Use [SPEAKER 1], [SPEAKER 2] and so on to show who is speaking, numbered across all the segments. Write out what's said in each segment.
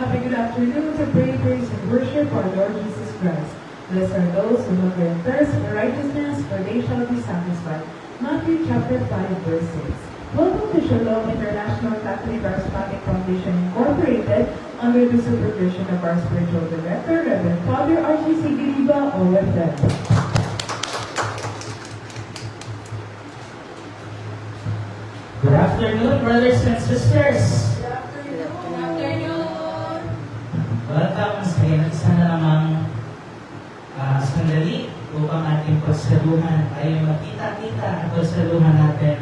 [SPEAKER 1] have a good afternoon to pray, praise, and worship our Lord Jesus Christ. Blessed are those who hunger and thirst for righteousness, for they shall be satisfied. Matthew chapter 5, verse 6. Welcome to Shalom International Catholic Charismatic Foundation Incorporated under the supervision of our spiritual director, Reverend Father RGC Diliba, OFM.
[SPEAKER 2] Good afternoon, brothers and sisters.
[SPEAKER 1] Good afternoon.
[SPEAKER 2] Welcome sa isa na namang sandali upang ating pagsaluhan ay makita-kita at pagsaluhan natin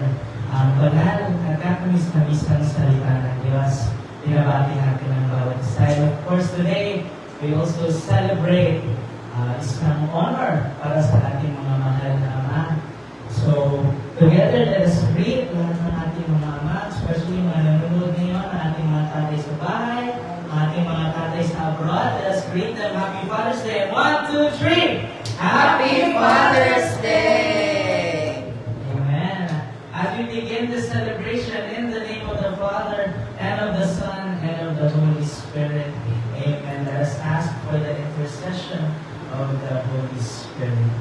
[SPEAKER 2] ang banal at kakamis-kamis ng salita ng Diyos. Binabati natin ang bawat isa. Of course, today, we also celebrate isang honor para sa ating mga mahal na ama. So, together, let us greet lahat ng ating mga ama, especially mga nanonood ngayon, ang ating mga tatay sa bahay, ang ating mga tatay sa abroad. Let us greet them. Happy Father's Day. 1, 2, 3!
[SPEAKER 3] Happy Father's Day!
[SPEAKER 2] Amen. As we begin this celebration in the name of the Father, and of the Son, and of the Holy Spirit. Amen. Let us ask for the intercession of the Holy Spirit.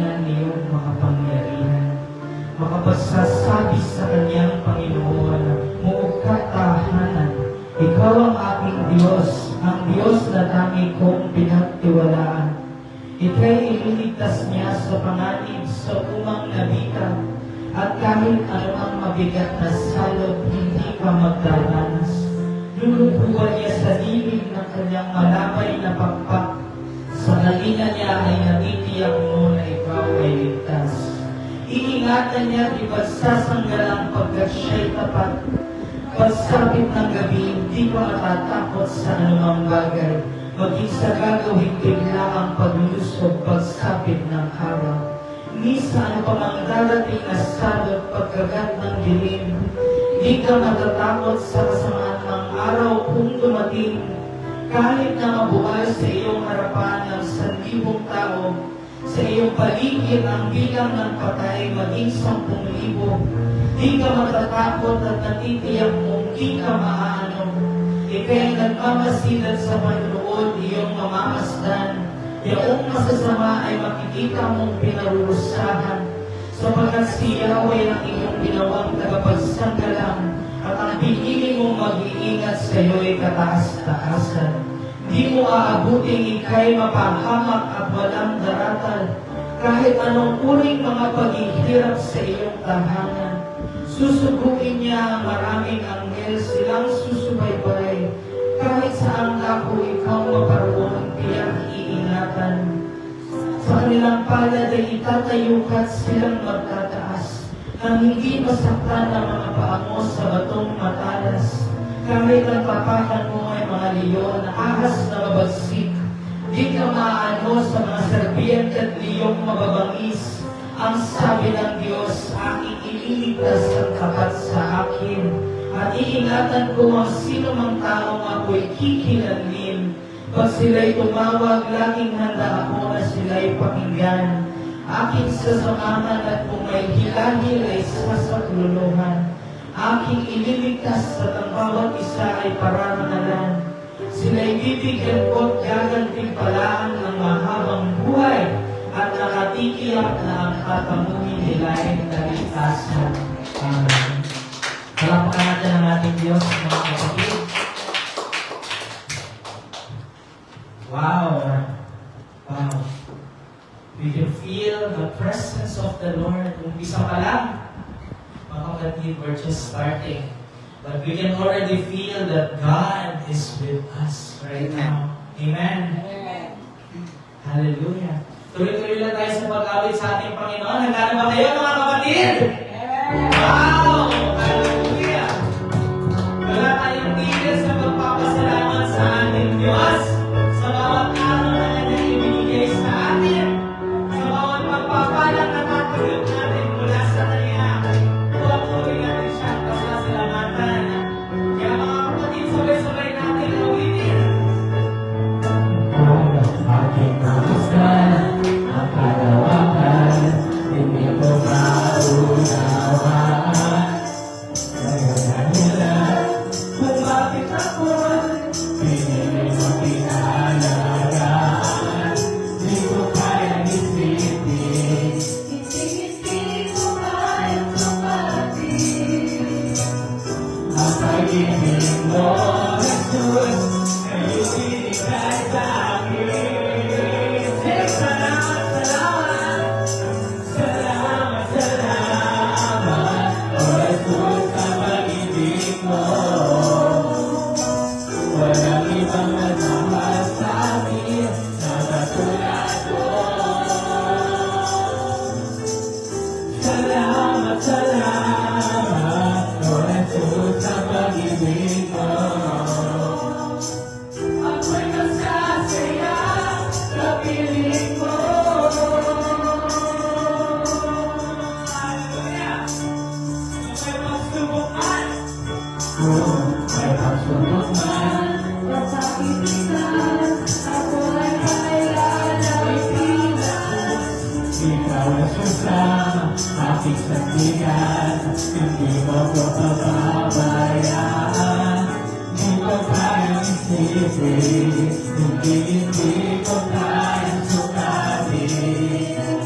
[SPEAKER 2] kahilingan niyong makapangyarihan. Makapagsasabi sa kanyang Panginoon, muog ka tahanan, ikaw ang aking Diyos, ang Diyos na tangi kong pinagtiwalaan. Ika'y ililigtas niya sa panganib sa umang nabita, at kahit anumang mabigat na salot, hindi ka magdaranas. Lulubuan niya sa lilig ng kanyang malabay na pakpak. Sa halina niya ay natitiyak mo na ikaw ay ligtas. Iingatan niya at ipagsasanggalang pagkat siya'y tapat. Pagsapit ng gabi, hindi ka matatakot sa anumang bagay. Maging sa gagawing bigla ang paglusob pagsapit ng araw. Ni sa ano pa mang darating na salot pagkagat ng dilim, di ka matatakot sa kasamaan ng araw kung dumating. Kahit na mabuhay sa iyong harapan ng 1,000 tao, sa iyong paligid ang bilang ng patay maging 10,000, di ka matatakot at natitiyak mong di ka maaano. Ika'y nagmamasid sa panunood iyong mamamasdan. Yaong masasama ay makikita mong pinarurusahan, sapagkat si Yahweh ang iyong ginawang tagapagsanggalang, at ang pinili mong mag-iingat sa iyo'y kataas-taasan. Di mo aabuting ika'y mapahamak at walang daratal, kahit anong uring mga paghihirap sa iyong tahanan. Susuguin niya ang maraming anghel, silang susubaybay, kahit saan ako ikaw maparoon, tiyak iingatan. Sa kanilang palad ay itatayo ka't silang magtataas, nang hindi masaktan ang mga paa mo sa batong matalas. Kahit ang papakan mo ay mga leon, ahas na mabagsik, di ka maano sa mga serpiente at liyong mababangis. Ang sabi ng Diyos, aking ililigtas ang tapat sa akin, at iingatan ko ang sino mang taong ako'y kikilanlin. Pag sila'y tumawag, laging handa ako na sila'y pakinggan. Aking sasamahan at kung may hilahil ay sasakluluhan. Aking ililigtas at ang bawat isa ay pararangalan. Sila'y bibigyan ko't gagantimpalaan ng mahabang buhay, at nakatikiyak na ang katamuhin nila ay kaligtasan. Amen. Palakpakan natin ang ating Diyos, mga kapatid. Wow! Wow! We can feel the presence of the Lord. Umpisa pa lang, mga kapatid, we're just starting. But we can already feel that God is with us right now. Amen? Hallelujah! Tuloy-tuloy lang tayo sa pag-awit sa ating Panginoon. Handa na ba kayo, mga kapatid? Wow! Hallelujah! Wala tayong tigil sa pagpapasalamat sa ating Diyos, sa bawat araw na Kanya ibinigay sa atin, sa bawat pagpapalang natatulog natin mula sa Kanya. Tuwa-tuloy natin siya ang pasasalamatan. Kaya mga kapatid, sabay-sabay natin awitin. Aking mamuskan, ang kalawakan, hindi ko maunawaan. Ngayon na nila, kung bakit ako'y pinili mo pinalagaan. Di ko kayang isipin, hindi ko kayang sumatin. Ang pag-ibig mo, Jesus, kayo binigay sa akin. Walang ibang nagmamahal sa akin na katulad ko. Salamat, salamat, Lord Jesus, sa pag-ibig mo. Ako'y nasasaya sa piling mo. Hallelujah! May pagsubukan. May pagsubukan. Ikaw ang susama, aking sandigan, hindi mo ko pababayaan. Di ko kayang isipin, hindi ko kayang sukatin.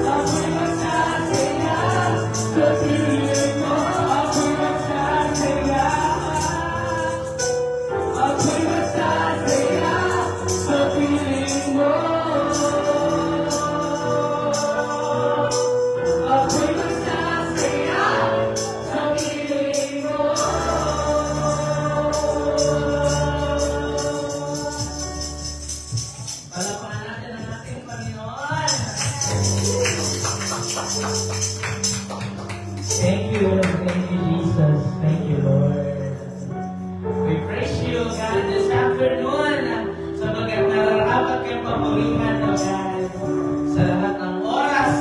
[SPEAKER 2] Ako'y magsasaya sa piling mo. Ako'y magsasaya. Ako'y magsasaya sa piling mo. Ako'y magsasaya sa piling mo. Palapakan natin ang ating Panginoon. Thank you, Jesus. Thank you, Lord. We praise you, God, this afternoon. Sabagat nararapat kayong papurihan, O God, sa lahat ng oras,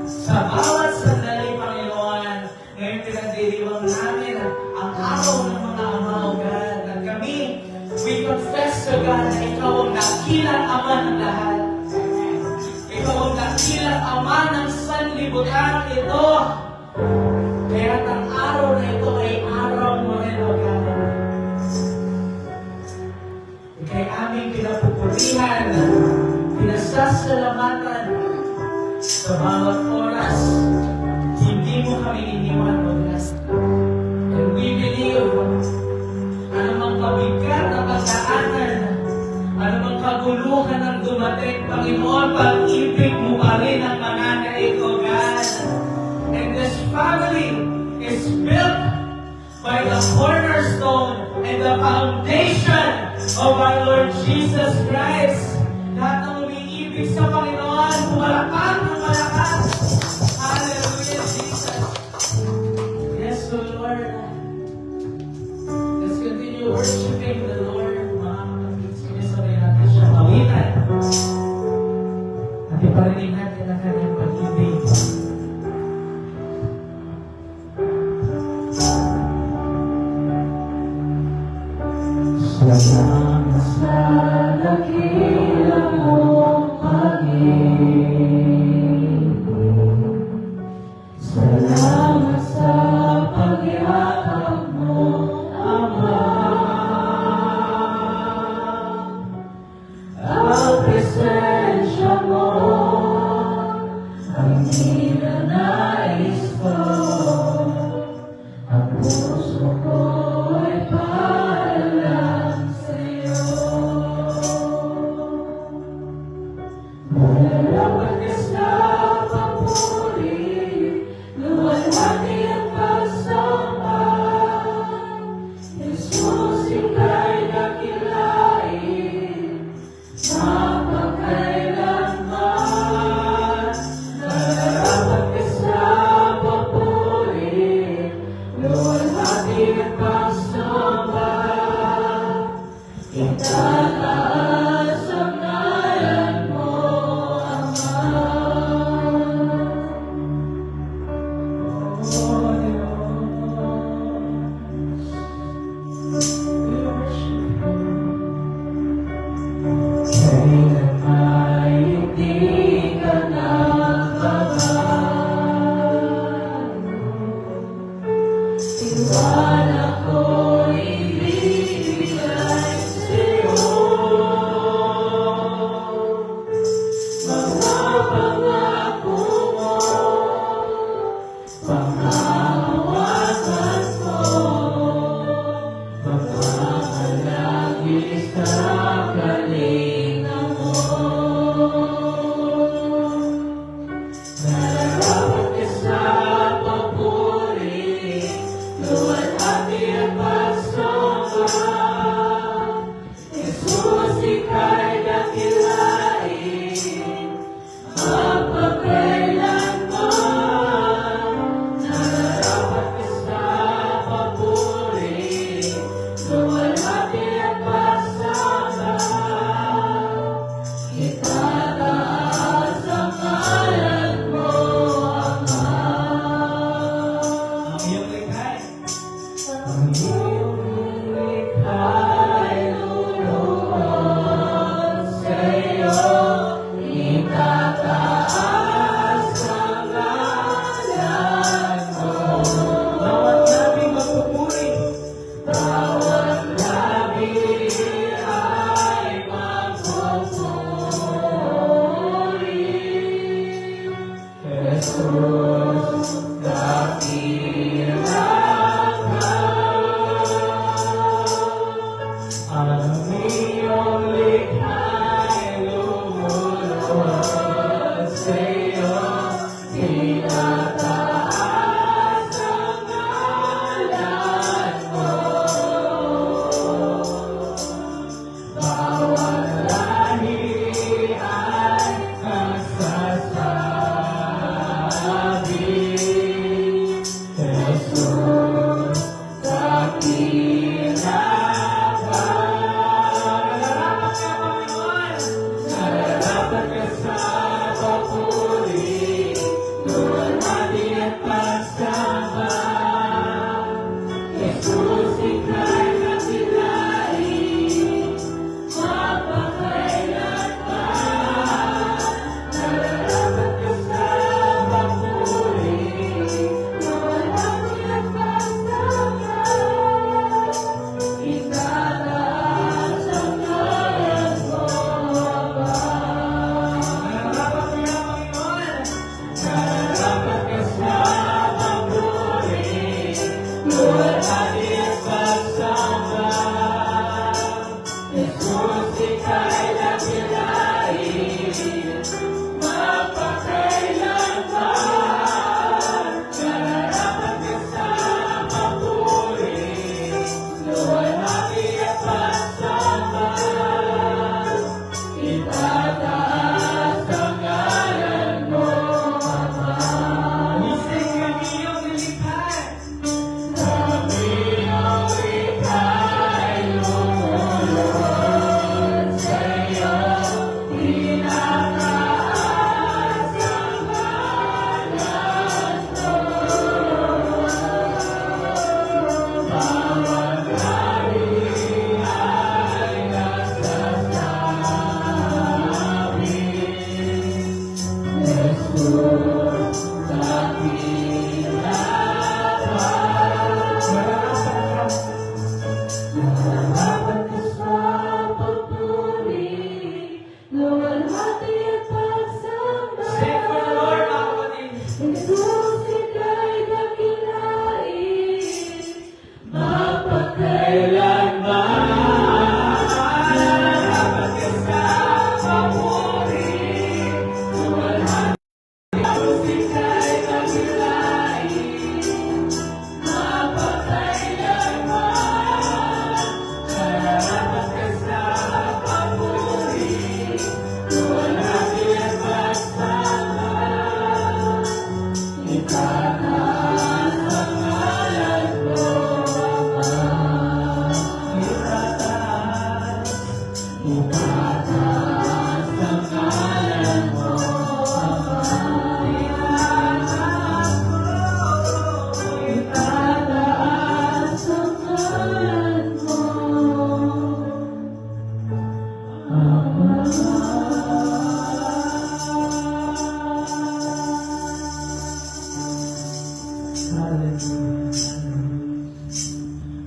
[SPEAKER 2] sa bawat sandali, Panginoon. Ngayon pinagdiriwang namin ang araw ng mga ama, O God. At kami, we confess, O God, na Ikaw ang dakilang Ama ng lahat. Ikaw ang dakilang Ama ng sanlibutan ito. Kaya ang araw na ito ay araw mo rin, O God. Kaya aming pinapupurihan, pinasasalamatan sa bawat oras. Hindi mo kami iniwan, O God. And we believe, anumang mabigat na pagdaanan, anumang kaguluhan ang dumating, Panginoon, pag-ibig mo pa rin ang mananaig, O God. And this family is built by the cornerstone and the foundation of our Lord Jesus Christ. Lahat ng umiibig sa Panginoon, pumalakpan ng malakas. Hallelujah, Jesus. Yes, O Lord. Let's continue worshiping the Lord. Mga kapatid, sumisabay natin siya mawitan. At iparinig natin ang kanyang pag-ibig. Salamat sa dakilang mong pag-ibig. Salamat sa pag-iakap mo, Ama. Ang presensya mo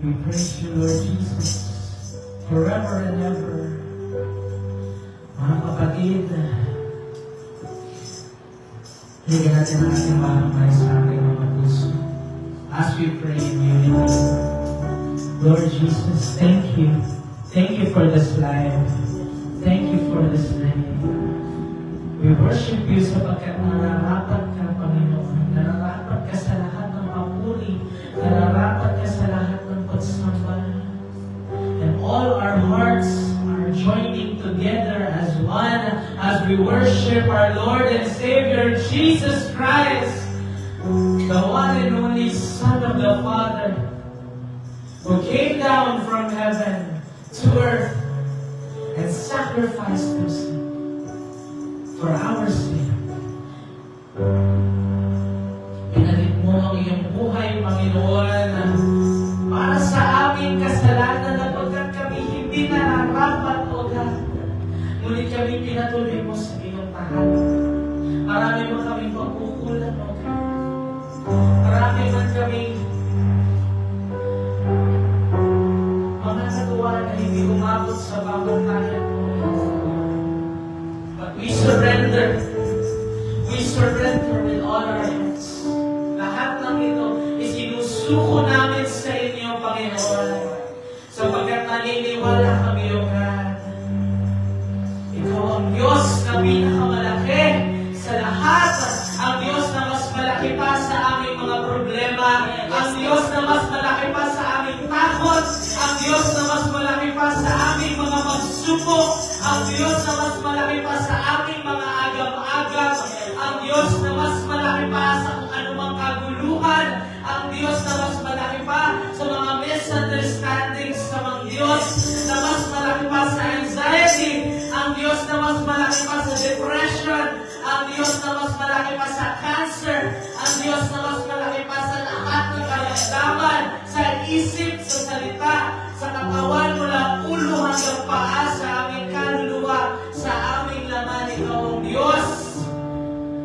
[SPEAKER 2] We praise you, Lord Jesus, forever and ever. Mga kapatid, higyan natin ang ating mahamay sa ating mga puso as we pray in unity. Lord Jesus, thank you. Thank you for this life. Thank you for this night. We worship you sapagkat nararapat ka, Panginoon. Nararapat ka sa lahat ng papuri. Nararapat ka sa lahat ng pagsamba. And all our hearts are joining together as one as we worship our Lord and Savior Jesus Christ, the one and only Son of the Father, who came down from heaven to earth and sacrificed himself for our sin. Pinalit mo ang iyong buhay, Panginoon, para sa aming kasalanan na pagkat kami hindi nararapat, O God. Ngunit kami pinatuloy mo sa iyong tahanan. Marami man kaming pagkukulan, O God. Marami man kaming mga nagawa na hindi umabot sa babantayan mo. But we surrender. We surrender with all our hearts. Lahat ng ito isinusuko namin sa inyo, Panginoon. Sapagkat naniniwala kami, O God. Ikaw ang Diyos na pinakamalaki sa lahat. Ang Diyos na mas malaki pa sa aming mga problema. Ang Diyos na mas malaki pa sa aming takot. Ang Diyos na mas malaki pa sa aming mga pagsubok. Ang Diyos na mas malaki pa sa aming mga agam-agam. Ang Diyos na mas malaki pa sa kung anumang kaguluhan. Ang Diyos na mas malaki pa sa mga misunderstandings sa mga Diyos na mas malaki pa sa anxiety. Ang Diyos na mas malaki pa sa depression. Ang Diyos na mas malaki pa sa cancer. Ang Diyos na mas malaki pa sa lahat ng karamdaman, sa isip, sa salita, sa katawan mula ulo hanggang paa, sa aming kaluluwa, sa aming laman. Ikaw ang Diyos.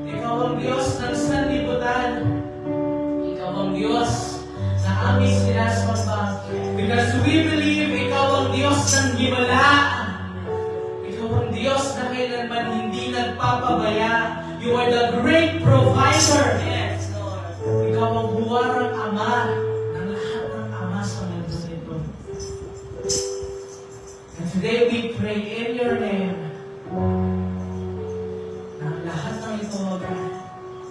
[SPEAKER 2] Ikaw ang Diyos ng sanlibutan. Ikaw ang Diyos na aming sinasamba. Because we believe Ikaw ang Diyos ng himala. Ikaw ang Diyos na kailanman hindi nagpapabaya. You are the great provider. Yes, Lord. Ikaw ang huwarang Ama ng lahat ng Ama sa mundo nito. And today we pray in your name na lahat ng ito, O God,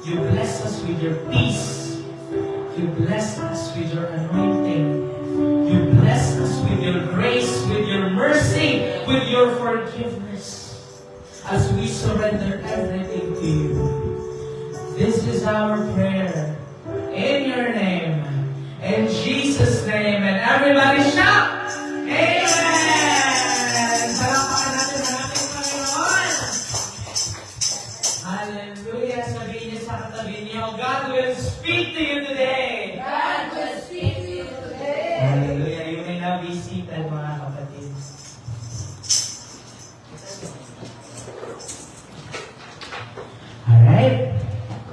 [SPEAKER 2] you bless us with your peace. You bless us with your anointing. You bless us with your grace, with your mercy, with your forgiveness. As we surrender everything to you. This is our prayer. In your name. In Jesus' name. And everybody shout! Amen! Salamat natin ang ating Panginoon. Hallelujah! Sabihin niyo sa katabi niyo, God will speak to you today.
[SPEAKER 3] God will speak to you today.
[SPEAKER 2] Hallelujah! You may now be seated, mga kapatid. Alright.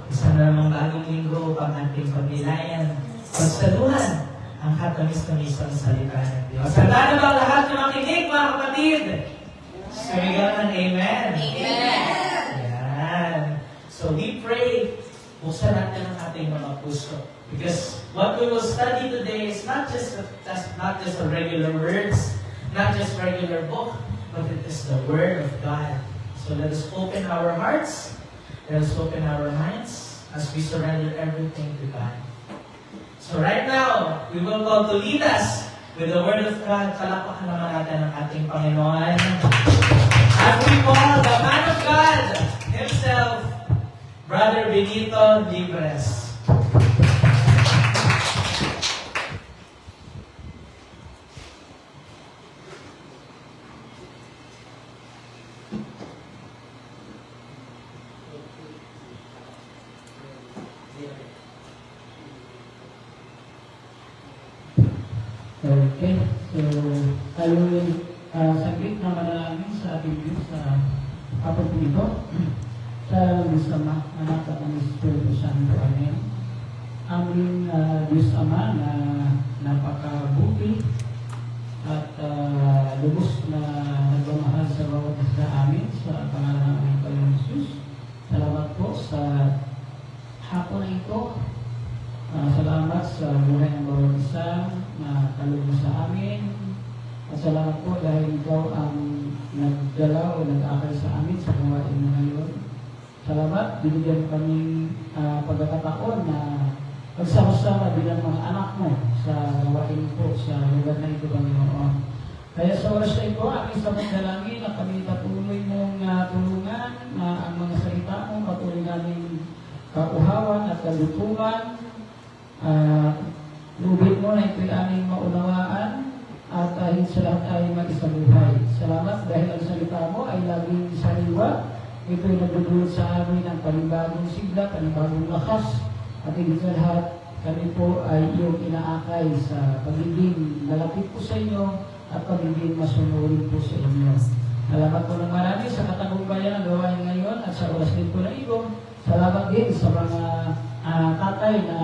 [SPEAKER 2] Isa na namang bagong linggo pang ating pagnilayan. Pagsaluhan ang katamis-tamisang salita ng Diyos. Handa na ba ang lahat na makinig, mga kapatid? Sumigaw ng amen.
[SPEAKER 3] Amen.
[SPEAKER 2] Yan. So we pray, buksan natin ang ating mga puso. Because what we will study today is not just the regular words, not just regular book, but it is the Word of God. So let us open our hearts Let us open our minds as we surrender everything to God. So right now, we will call to lead us with the Word of God. Palakpakan naman natin ang ating Panginoon. As we call the man of God himself, Brother Benito Libres.
[SPEAKER 4] Okay, so tayo saglit na manalangin sa ating Diyos sa kapatid sa Diyos Ama, Anak at ang Espiritu Santo. Amen. Aming Diyos Ama na napakabuti at lubos na nagmamahal sa bawat isa amin sa pangalan ng aming Panginoon Jesus. Salamat po sa hapon na ito. Salamat sa buhay ng bawat isa na kalugod sa amin. At salamat po dahil ikaw ang nagdala o nag-akay sa amin sa gawain mo ngayon. Salamat, binigyan kami pagkakataon na magsama-sama bilang mga anak mo sa gawain po sa lugar na ito, Panginoon. Kaya sa oras na ito, aking sa magdalangin na kami patuloy mong tulungan na ang mga salita mo patuloy namin kauhawan at kalutugan. Lubid mo na ito'y aming maunawaan at higit sa lahat ay mag-isabuhay. Salamat dahil ang salita mo ay laging sariwa. Ito'y nagdudulot sa amin ng panibagong sigla, panibagong lakas. At higit sa lahat, kami po ay iyong inaakay sa pagiging malapit po sa inyo at pagiging masunurin po sa inyo. Salamat po ng marami sa katagumpayan ng gawain ngayon at sa oras din po na ito. Salamat din sa mga tatay na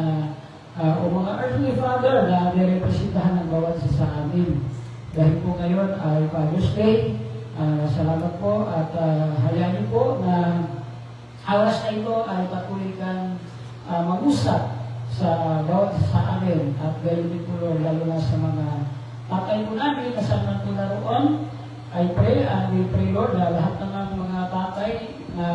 [SPEAKER 4] o mga earthly father na nirepresentahan ng bawat isa sa amin. Dahil po ngayon ay Father's Day, salamat po at hayaan niyo po na oras na ito ay patuloy kang mag-usap sa bawat isa sa amin at gayon din po lalo na sa mga tatay po namin na saan po naroon. I pray and we pray Lord na lahat ng mga tatay na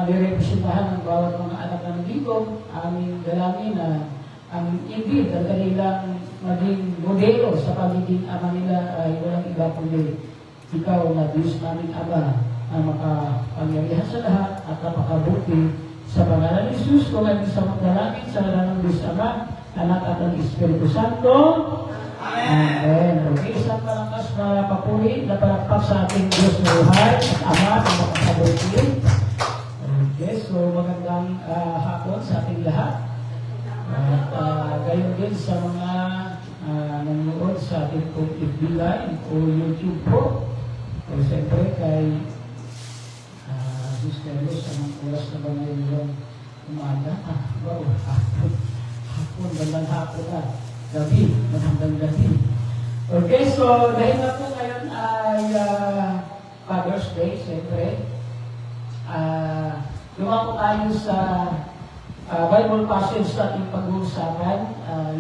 [SPEAKER 4] nirepresentahan ng bawat mga anak ng dito, aming dalangin na ang indeed ang kanilang maging modelo sa pagiging ama nila ay walang iba kundi ikaw na Diyos naming Ama na makapangyarihan sa lahat at napakabuti sa pangalan ni Jesus kung ang isang magdalangin sa ngalan ng Diyos Ama, Anak at ang Espiritu Santo. Amen. Okay, isang malakas na papuri na palakpak sa ating Diyos na buhay at Ama na makakabuti. Okay, so magandang hapon sa ating lahat. At gayon din sa mga nanonood sa ating pong FB Live o YouTube po. O siyempre kay Sisteros, anong oras na ba ngayon yung umaga? Wow, hapon, bandang hapon na. Gabi, magandang gabi. Okay, so dahil na po ngayon ay Father's Day, siyempre. Lumako tayo sa Bible passage na ating pag-uusapan,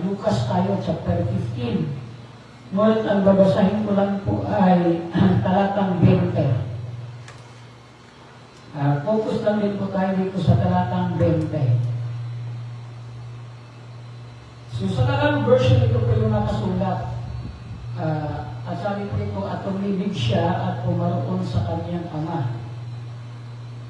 [SPEAKER 4] Lucas tayo, chapter 15. Ngunit ang babasahin ko lang po ay talatang 20. Focus lang din po tayo dito sa talatang 20. So sa talang version ito po yung nakasulat. At sabi po ito, at tumibig siya at pumaroon sa kanyang ama.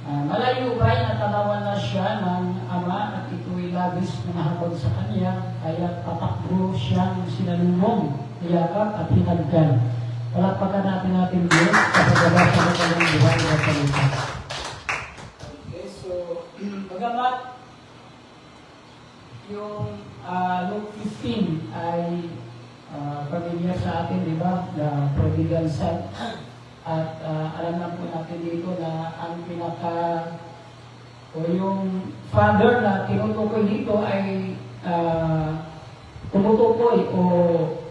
[SPEAKER 4] Malayo ba'y natanawan na siya ng ama at ito'y labis na nahabag sa kanya, kaya patakbo siyang sinalubong, niyakap at hinagkan. Palakpakan natin Diyos sa pagbabasa ng kanyang buhay na salita. Okay, so, bagamat yung Luke 15 ay pamilya sa atin, di ba? The prodigal son. At alam na po natin dito na ang o yung father na tinutukoy dito ay tumutukoy o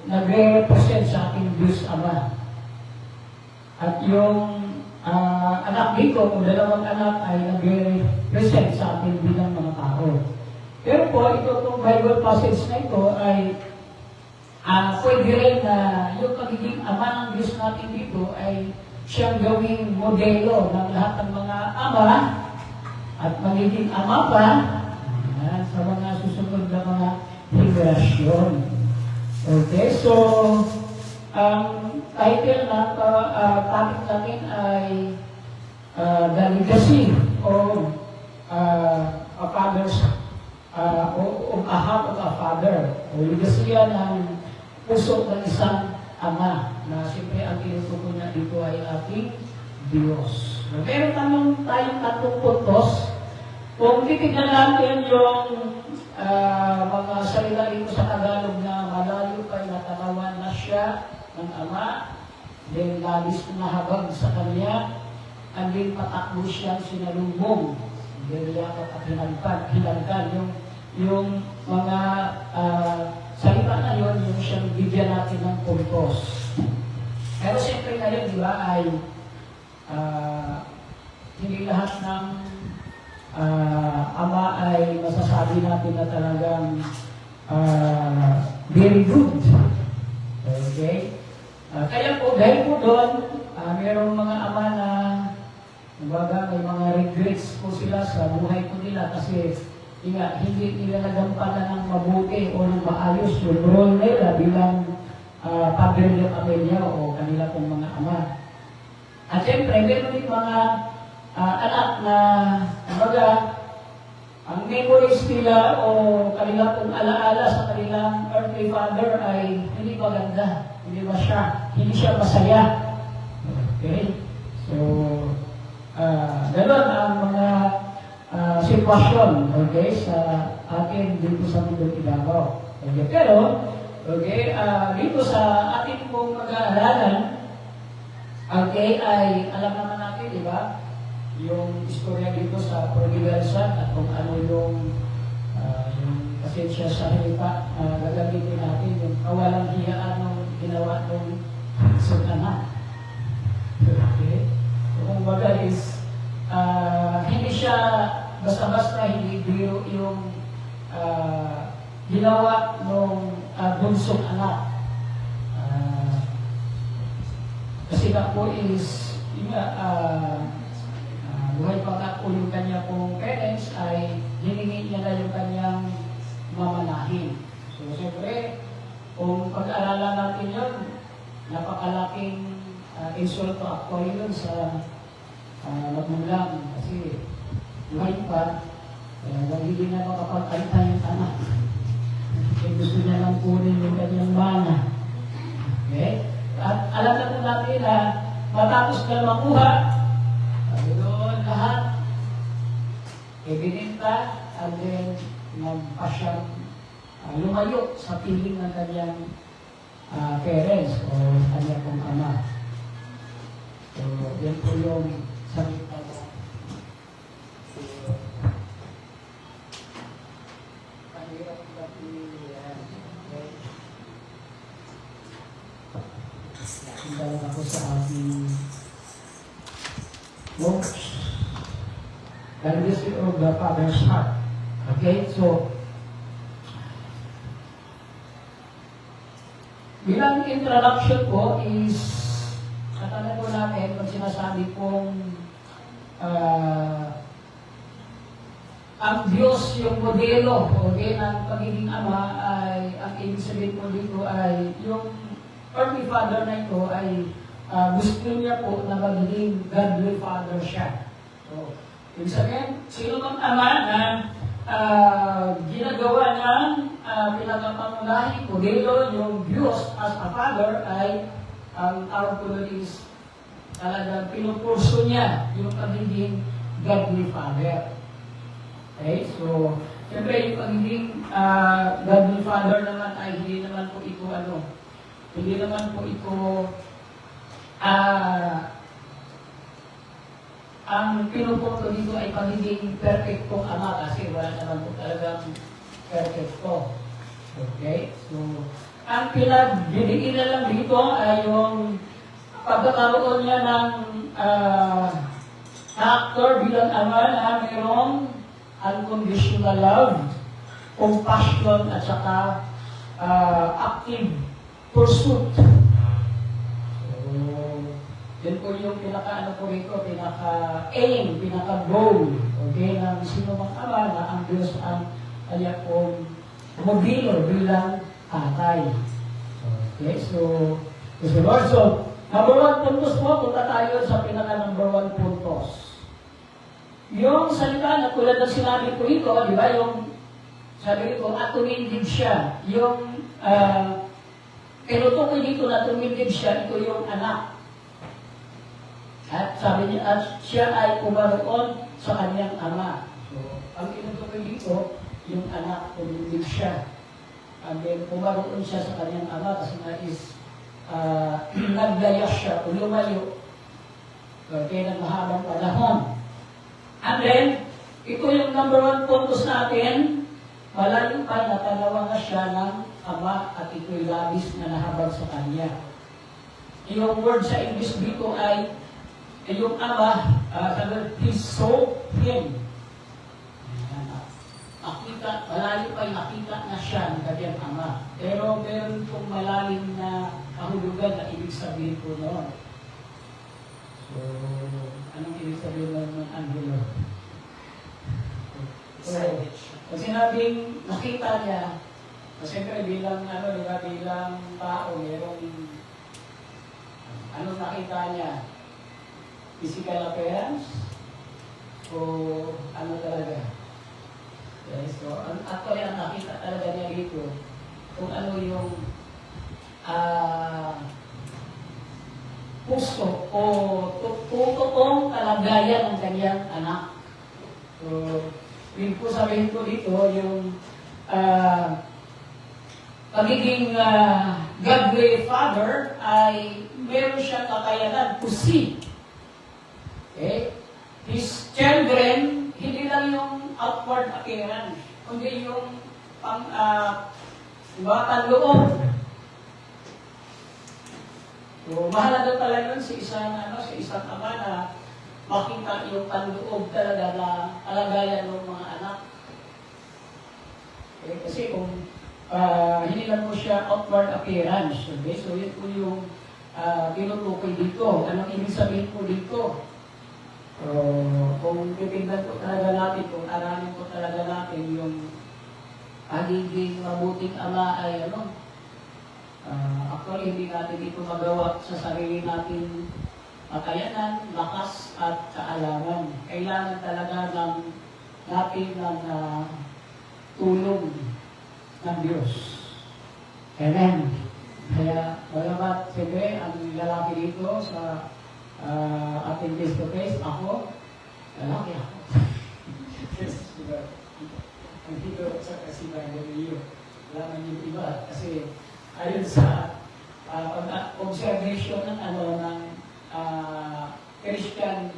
[SPEAKER 4] nagre-represent sa ating Diyos Ama. At yung anak dito, o dalawang anak ay nagre-represent sa ating bilang mga tao. Pero po, ito itong Bible passage na ito ay pwede rin na yung pagiging ama ng Diyos natin dito ay siyang gawing modelo ng lahat ng mga ama at magiging ama pa sa mga susunod na mga henerasyon. Okay, so ang title ng topic natin ay the legacy of a father's of a heart of a father. O legacy yan ng puso ng isang ama na siyempre ang tinutukoy niya dito ay ating Diyos. Meron tayong tatlong puntos. Kung titignan natin yung mga salita dito sa Tagalog na malayo kay natanawan na siya ng ama, then labis na habag sa kanya, and then patakbo siyang sinalubong, then yakap at hinagkan yung mga salita na yun, yung siyang bigyan natin ng puntos. Pero siyempre ngayon, di ba, ay hindi lahat ng ama ay masasabi natin na talagang very good. Okay? Kaya po, dahil po doon, mayroong mga ama na kumbaga, may mga regrets po sila sa buhay po nila kasi hindi nila nagampanan ng mabuti o ng maayos yung role nila bilang padre ng pamilya o kanila pong mga ama. At siyempre, meron din mga anak na, kumbaga, ang memories nila o kanila pong alaala sa kanilang earthly father ay hindi maganda, hindi siya masaya. Okay? So, gano'n ang mga sitwasyon, okay, sa atin dito sa mundong ibabaw. Okay, pero, okay, dito sa ating pong mag-aaralan, okay, ay alam naman natin, di ba, yung istorya dito sa prodigal son at kung ano yung pasensya sa halita gagamitin natin, yung kawalang hiyaan ng ginawa ng sultana. Okay? So, kung baga is, hindi siya basta-basta, hindi biro yung ginawa ng bunsong anak. Kasi na po is, buhay pa nga po yung kanya pong parents ay hiningi niya na yung kanyang mamanahin. So, siyempre, kung pag-aaralan natin yun, napakalaking insulto actually yun sa magmulang kasi buhay pa, hindi na makapagkanta yung anak. Kasi gusto niya lang kunin yung kanyang mana. Okay? At alam na po natin na matapos na makuha, doon lahat ibininta and then magpasyang lumayo sa piling ng kanyang parents o kanya pong ama. So, yan po yung salita mo. Pahirap na pilihan. Okay? Nakita lang ako sa ating books. The legacy of the father's heart. Okay? So, bilang introduction po is katanda po natin pag sinasabi pong ang Diyos yung modelo okay, ng pagiging ama ay ang ibig sabihin po dito ay yung earthly father na ito ay gusto niya po na magiging godly father siya. So, ibig sabihin, sino mang ama na ginagawa ng pinakapangunahing modelo yung Diyos as a father ay ang tawag ko doon is talagang pinupurso niya yung pagiging godly father. Okay? So, siyempre yung pagiging godly father naman ay hindi naman po ito ang pinupunto dito ay pagiging perfectong ama kasi wala naman po talagang perfecto. Okay? So, ang pinagdidiin na lang dito ay yung pagkakaroon niya ng actor bilang ama na mayroong unconditional love, compassion, at saka active pursuit. So, yun po yung pinaka-aim, pinaka-goal, Okay, ng sino mang ama na ang Diyos ang kanya pong modelo bilang tatay. Okay, so, praise the Lord. So, number 1 puntos po, punta tayo sa pinaka-number 1 puntos. Yung salita na tulad ng sinabi ko ito, di ba, yung sabi ko, at tumindid siya. Yung tinutukoy dito na tumindid siya, ito yung anak. At sabi niya, at siya ay pumaroon sa kanyang ama. So, ang tinutukoy dito, yung anak, tumindid siya. And then, pumaroon siya sa kanyang ama kasi nga is nagdaya siya o lumayo kaya ng mahabang panahon. And then, ito yung number 1 puntos natin, malayo pa natanawa na siya ng ama at ito'y labis na nahabag sa kanya. Yung word sa English dito ay yung ama, he saw him. Nakita, malayo pa nakita na siya ng kanyang ama. Pero meron pong malalim na kahulugan na ibig sabihin po noon. So, anong ibig sabihin ng Angelo? So, pag sinabing nakita niya, siyempre bilang, bilang tao, merong, anong nakita niya? Physical appearance? O ano talaga? Okay, so, actually, ang nakita talaga niya dito, kung ano yung puso o totoong kalagayan ng kanyang anak. So, yun po sabihin ko dito, yung pagiging godly father ay meron siyang kakayanan to see. Okay? His children, hindi lang yung outward appearance, kundi yung panloob. So, mahalaga talaga yun sa isang ama na makita yung panloob talaga na kalagayan ng mga anak. Okay? Kasi kung hindi lang mo siya outward appearance, okay? So yun po yung tinutukoy dito. Anong ibig sabihin po dito? Kung titignan po talaga natin, kung aralin po talaga natin yung pagiging mabuting ama ay actually hindi natin ito magawa sa sarili natin kakayanan, lakas at kaalaman. Kailangan talaga natin ng tulong ng Diyos. Amen. Kaya, bagamat siyempre, ang lalaki dito sa ating face-to-face, ako, lalaki ako. Yes, diba? Ang dito sa kasibahan ng iyo. Wala man yung iba. Kasi, ayon sa observation ng Christian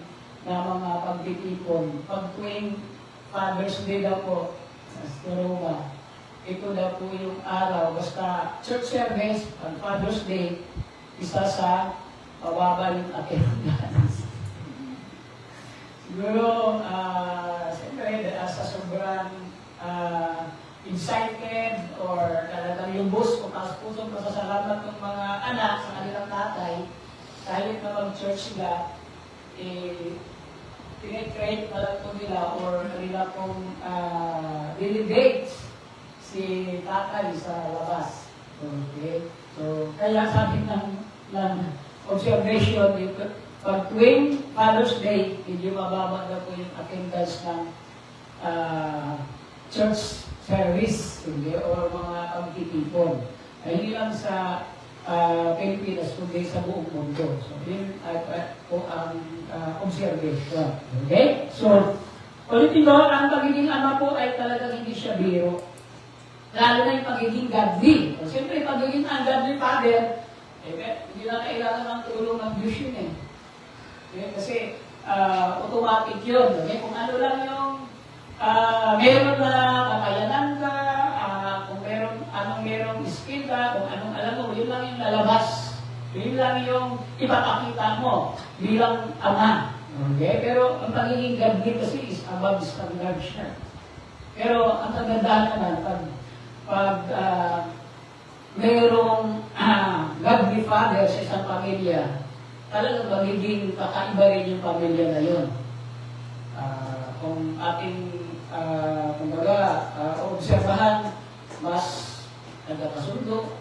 [SPEAKER 4] na mga pagtitipon, pag tuwing Father's Day daw po, sa Roma, ito daw po yung araw, basta church service, ang Father's Day, isa sa mababa yung attendance. Siguro, siyempre, sa sobrang excited or talagang lubos o pusong pasasalamat ng mga anak sa kanilang tatay, kahit na mag-church sila, tinitrade pa lang po nila or nila pong delegate si tatay sa labas. Okay? So, kaya sabi ng observation, pag tuwing Father's Day, medyo mababa na po yung attendance ng church service, or mga pagtitipon. Ay hindi lang sa Pilipinas, kundi sa buong mundo. So, yun po ang observation. Okay? So, ulitin ko, ang pagiging ama po ay talagang hindi siya biro. Lalo na yung pagiging godly. So, siyempre, pagiging ungodly father, hindi na kailangan ng tulong ng Diyos yun eh. Okay? Kasi, automatic yun. Okay? Kung ano lang yung meron na kakayanan ka, kung merong skill ka, kung anong alam mo, yun lang yung lalabas. Yun lang yung ipapakita mo bilang ama. Okay? Pero ang pagiging godly kasi is above standard siya. Pero ang kagandahan naman, pag mayroong godly father sa isang pamilya, talagang magiging kakaiba rin yung pamilya na yun. kung ating kumbaga obserbahan, mas nagkakasundo.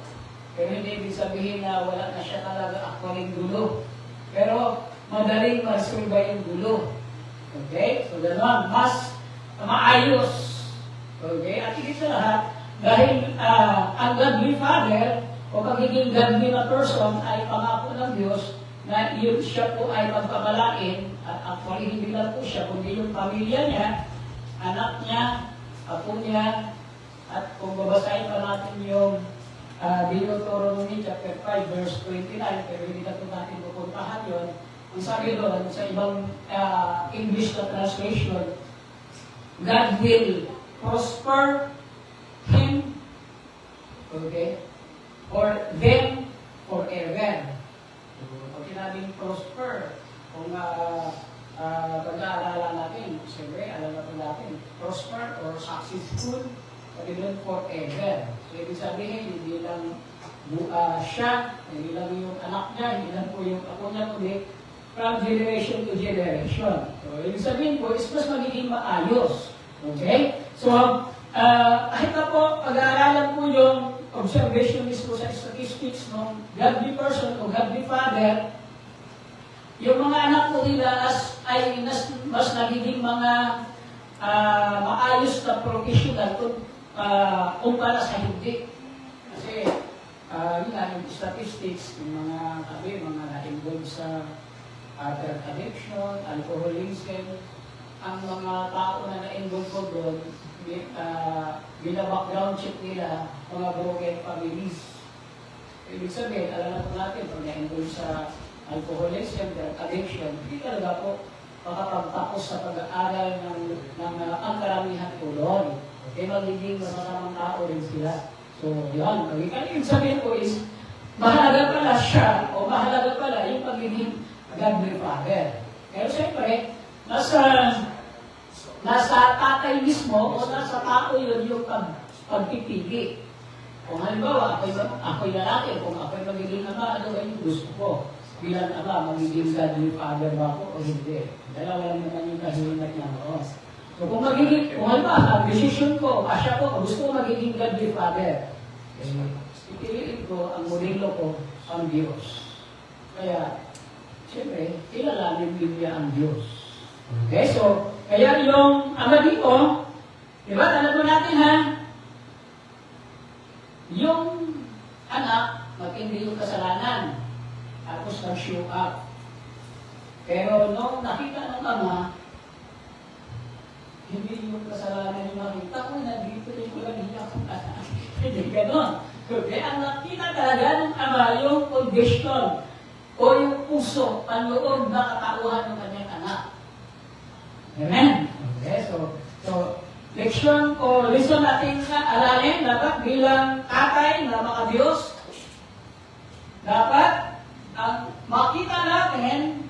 [SPEAKER 4] Pero hindi ibig sabihin na wala na siya talaga actually gulo. Pero madaling ma-resolve yung gulo. Okay? So gano'n, mas maayos. Okay? At higit sa lahat, dahil ang godly father o pagiging godly na person ay pangako ng Diyos na yun siya po ay pagpapalain at actually hindi lang po siya, kundi yung pamilya niya, anak niya, apo niya, at kung babasahin pa natin yung Deuteronomy chapter 5 verse 29, pero hindi na po natin pupuntahan yun. Ang sabi doon sa ibang English na translation, God will prosper him, okay, or them forever. So, pag sinabing prosper, kung pag-aaralan natin, siyempre, alam na po natin, prosper or successful, pati doon forever. So, ibig sabihin, hindi lang siya, hindi lang yung anak niya, hindi lang po yung ako niya, kundi from generation to generation. So, ibig sabihin po, is mas magiging maayos. Okay? So, kahit na po, pag-aaralan po yung observation mismo sa statistics ng godly person o godly father, yung mga anak po nila ay mas nagiging mga maayos na professional kumpara sa hindi. Kasi, yun nga, yung statistics, yung mga na-involved sa drug addiction, alcoholism, ang mga tao na na-involved po doon, bina-background check nila, mga broken families. Ibig sabihin, alam na po natin, pag na-involved sa alcoholism, drug addiction, hindi talaga po makapagtapos sa pag-aaral ng ang karamihan po doon. Okay, magiging masasamang tao rin sila. So, yun. Ibig sabihin po is, mahalaga pala siya, o mahalaga pala yung pagiging godly father. Pero siyempre, nasa tatay mismo, o nasa tao yun yung pagpipili. Kung halimbawa, ako'y lalaki, kung ako'y magiging ama, ano ba yung gusto ko? Bilang ama, magiging godly father ba ako o hindi? Dalawa lang naman yung kahilingat niya ko. So kung halimbawa, ang decision ko, asya ko, gusto ko magiging godly father, ipiliin ko, ang modelo ko, ang Diyos. Kaya, siyempre, kilalanin din niya ang Diyos. Okay, so, kaya yung ama dito, diba, alam mo natin ha, yung anak, matindi yung kasalanan, tapos nag-show up. Pero nung nakita ng ama, hindi yung kasalanan yung makita ko, nandito yung walang hiyak ng anak. Hindi ganon. Kaya ang nakita talaga ng ama, yung condition, o yung puso, ang loob na katauhan ng kanyang anak. Amen? Okay, so lesson natin sa aralin, dapat bilang tatay na mga Diyos, dapat ang makita natin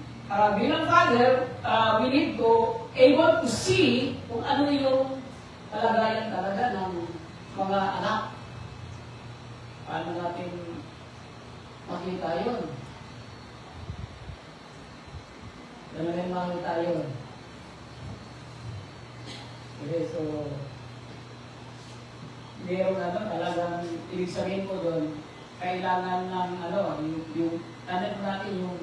[SPEAKER 4] bilang father, we need to able to see kung ano yung kalagayan talaga ng mga anak. Paano natin makita yun? Paano natin makita yun? Okay, so mayroong talagang ibig sabihin ko doon, kailangan ng yung natin yung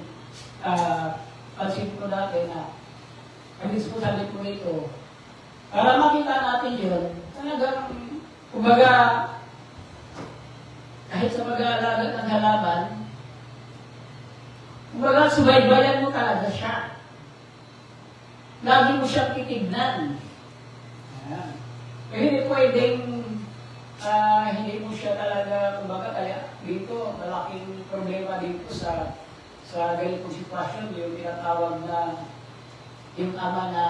[SPEAKER 4] pansin ko natin na ang mismo sabi ko ito, para makita natin yun, talagang kumbaga kahit sa mag-aalaga ng halaman, kumbaga subaybayan mo talaga siya. Lagi mo siyang titignan. Hindi pwedeng hindi mo siya talaga, kumbaga, kaya dito, malaking problema dito sa ganitong sitwasyon, yung tinatawag na, yung ama na,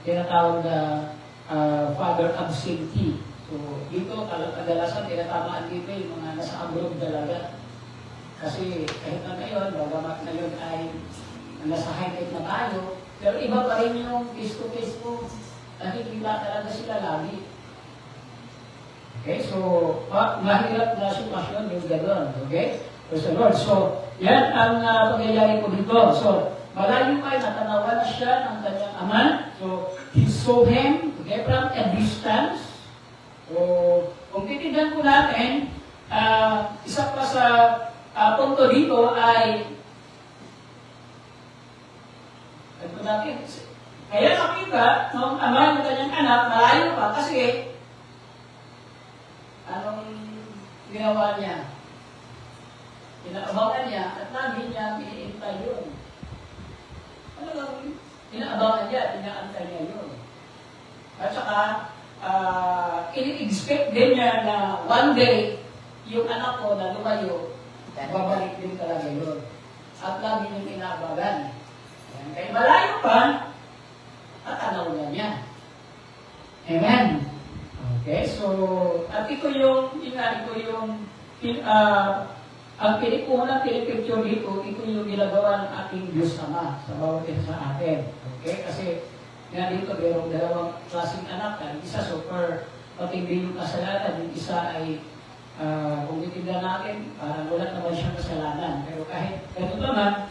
[SPEAKER 4] tinatawag na father absentee. So, dito, kadalasan, tinatamaan dito yung mga nasa abroad talaga. Kasi, kahit na ngayon, bagamat ngayon ay nasa high-tech na tayo, pero iba pa rin yung face-to-face mo. Nakikita talaga sila lagi. Okay, so, mahirap na sitwasyon yung gano'n. Okay? Praise the Lord. So, yan ang pangyayari ko dito. So, malayo pa, natanawan na siya ng kanyang ama. So, he saw him, okay, from a distance. So, kung titignan ko natin, isa pa sa punto dito ay ito natin. Kaya nakita ng ama ng kanyang anak, malayo pa kasi anong ginawa niya? Inaabangan niya at lagi niya iniintay yun. Ano lang? Inaabangan niya, inaantay niya yun. At saka, ini-expect din niya na one day, yung anak ko na lumayo, babalik din talaga yun. At lagi niyang inaabangan. Kaya malayo pa, at tanaw na niya. Amen. Okay, so, at ito yung ang unang pinipicture dito, ito yung ginagawa ng ating Diyos Ama sa bawat isa sa atin. Okay, kasi nga dito, mayroong dalawang klaseng anak. Ang isa super matindi yung kasalanan, yung isa ay kung titignan natin, parang wala naman siyang kasalanan. Pero kahit ganito naman,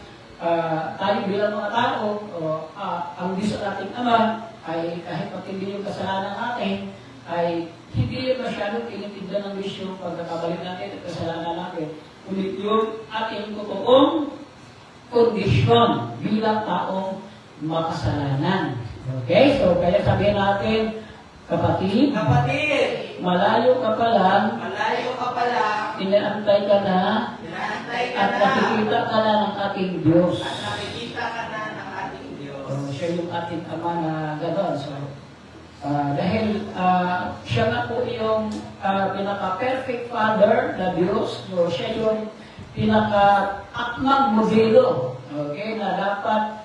[SPEAKER 4] tayo bilang mga tao, ang Diyos sa ating Ama, ay kahit matindi yung kasalanan natin, ay hindi masyadong tinitignan ng Diyos yung pagkakabalik natin at kasalanan natin. Ulit yung ating totoong kondisyon bilang taong makasalanan. Okay? So, kaya sabihin natin, kapatid, malayo ka pa lang, inaantay ka na, at nakikita ka na ng ating Diyos. So, siya yung ating Ama na gano'n. So, dahil siya nga po yung pinaka-perfect Father na Diyos, so siya yung pinaka-akmang modelo, okay, na dapat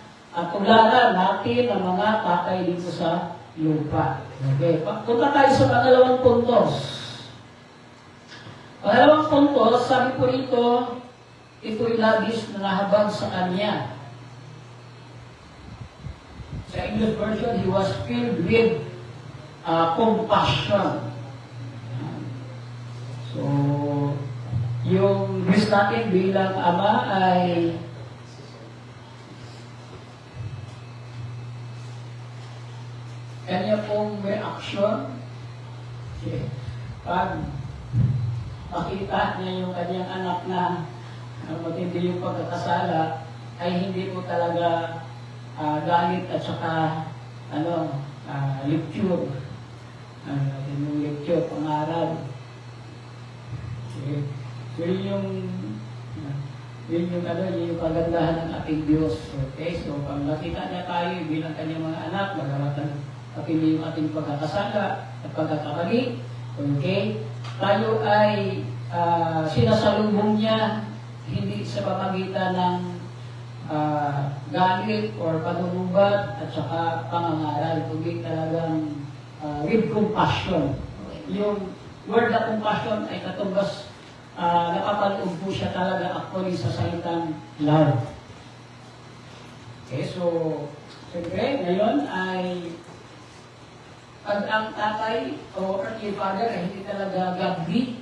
[SPEAKER 4] tularan natin ang mga tatay dito sa lupa. Okay, punta tayo sa pangalawang puntos. Pangalawang puntos, sabi po ito, ito'y labis na nahabag sa kanya. Sa English version, he was filled with compassion. So, yung Diyos natin bilang Ama ay kanya pong reaction. Okay. Pag makita niya yung kanyang anak na matindi yung pagkakasala, ay hindi po talaga galit at saka lecture. Yung lecture, pangaral. Okay. So yun yung kagandahan ng ating Diyos. Okay, so pag nakita niya tayo bilang kanyang mga anak, magawatan kapili yung ating pagkakasala at pagkakamali. Okay, tayo ay sinasalubong niya hindi sa pamagitan ng galit or panunumbat at saka pangangaral, kundi talagang with compassion. Yung word na compassion ay katumbas nakapaloob po siya talaga actually sa salitang love. Okay, so siyempre ngayon ay pag ang tatay o earthly father ay hindi talaga godly,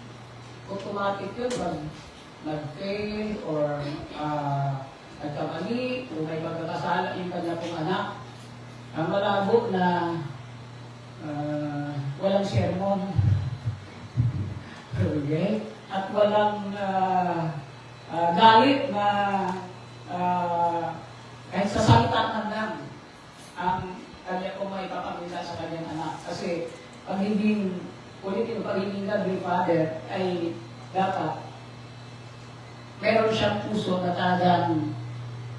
[SPEAKER 4] automatic yun mag-fail or nagkamali o may pagkakasala yung kanya pong anak. Ang malabo na walang sermon. Okay? At walang galit na kahit sa salita man lang ang kanya po may papamila sa kanyang anak. Kasi pag hindi ulitin, pag hindi godly father ay dapat meron siyang puso na talagang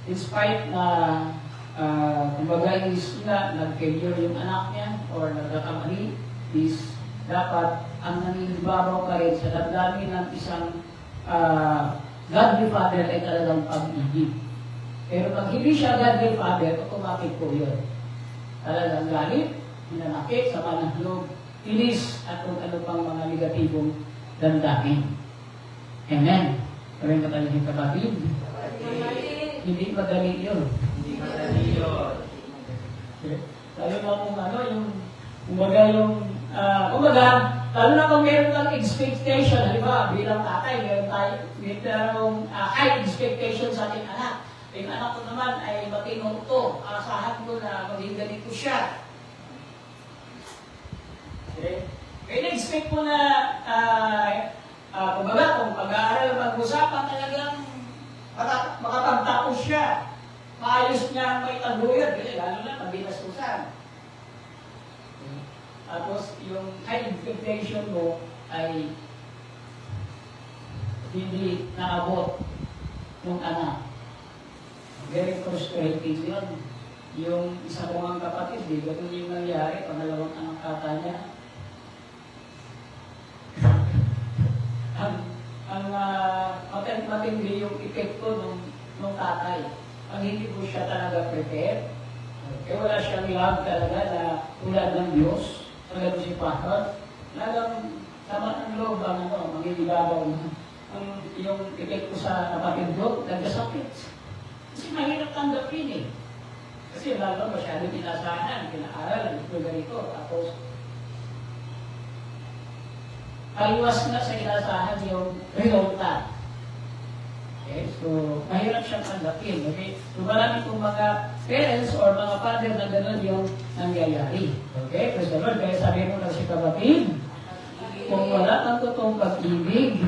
[SPEAKER 4] in spite na kumbaga is na nag-failure yung anak niya or nagkakamali, is dapat ang nangibabaw pa rin sa damdamin ng isang godly father ay talagang pag-ibig. Pero pag hindi siya godly father, automatic po yun. Talagang galit, hinanakit, sama ng loob, inis, at kung ano pang mga negatibong damdamin. Amen. Kami katalagin kapatid. Hindi madali yun. Lalo na kung lalo na kung meron kang expectation, halimbawa, bilang tatay, meron tayong high expectation sa ating anak. Yung anak ko naman ay matino to. Asahan ko na maging ganito siya. Okay? Kaya na-expect ko na, kumbaga, kung pag-aaral, mag-usapan talagang makapagtapos siya. Maayos niya may taguyod, lalo na pag-binasusan. Tapos, yung high expectation mo ay hindi naabot ng anak. Very frustrating yun. Yung isa ko ang kapatid, ganun yung nangyari, pangalawang anak kata niya. Matindi yung epekto nung tatay. Ang hindi po siya talaga prepared. Kaya wala siyang love talaga na tulad ng Diyos. Talaga si Pastor. Talagang sama ng loob ang mangigibabaw na. Yung epekto sa kapatid ko, nagkasakit. Kasi mahirap tanggapin eh. Kasi lalo masyado pinasahan, pinaaral, ito ganito. Tapos, aliwas na sa inasahan yung resulta. Okay, so mahirap siyang tanggapin. Okay? So marami pong mga parents or mga father na gano'n yung nangyayari. Okay? Praise the Lord. Kaya sabi mo na si kapatid, kung wala kang totoong pag-ibig,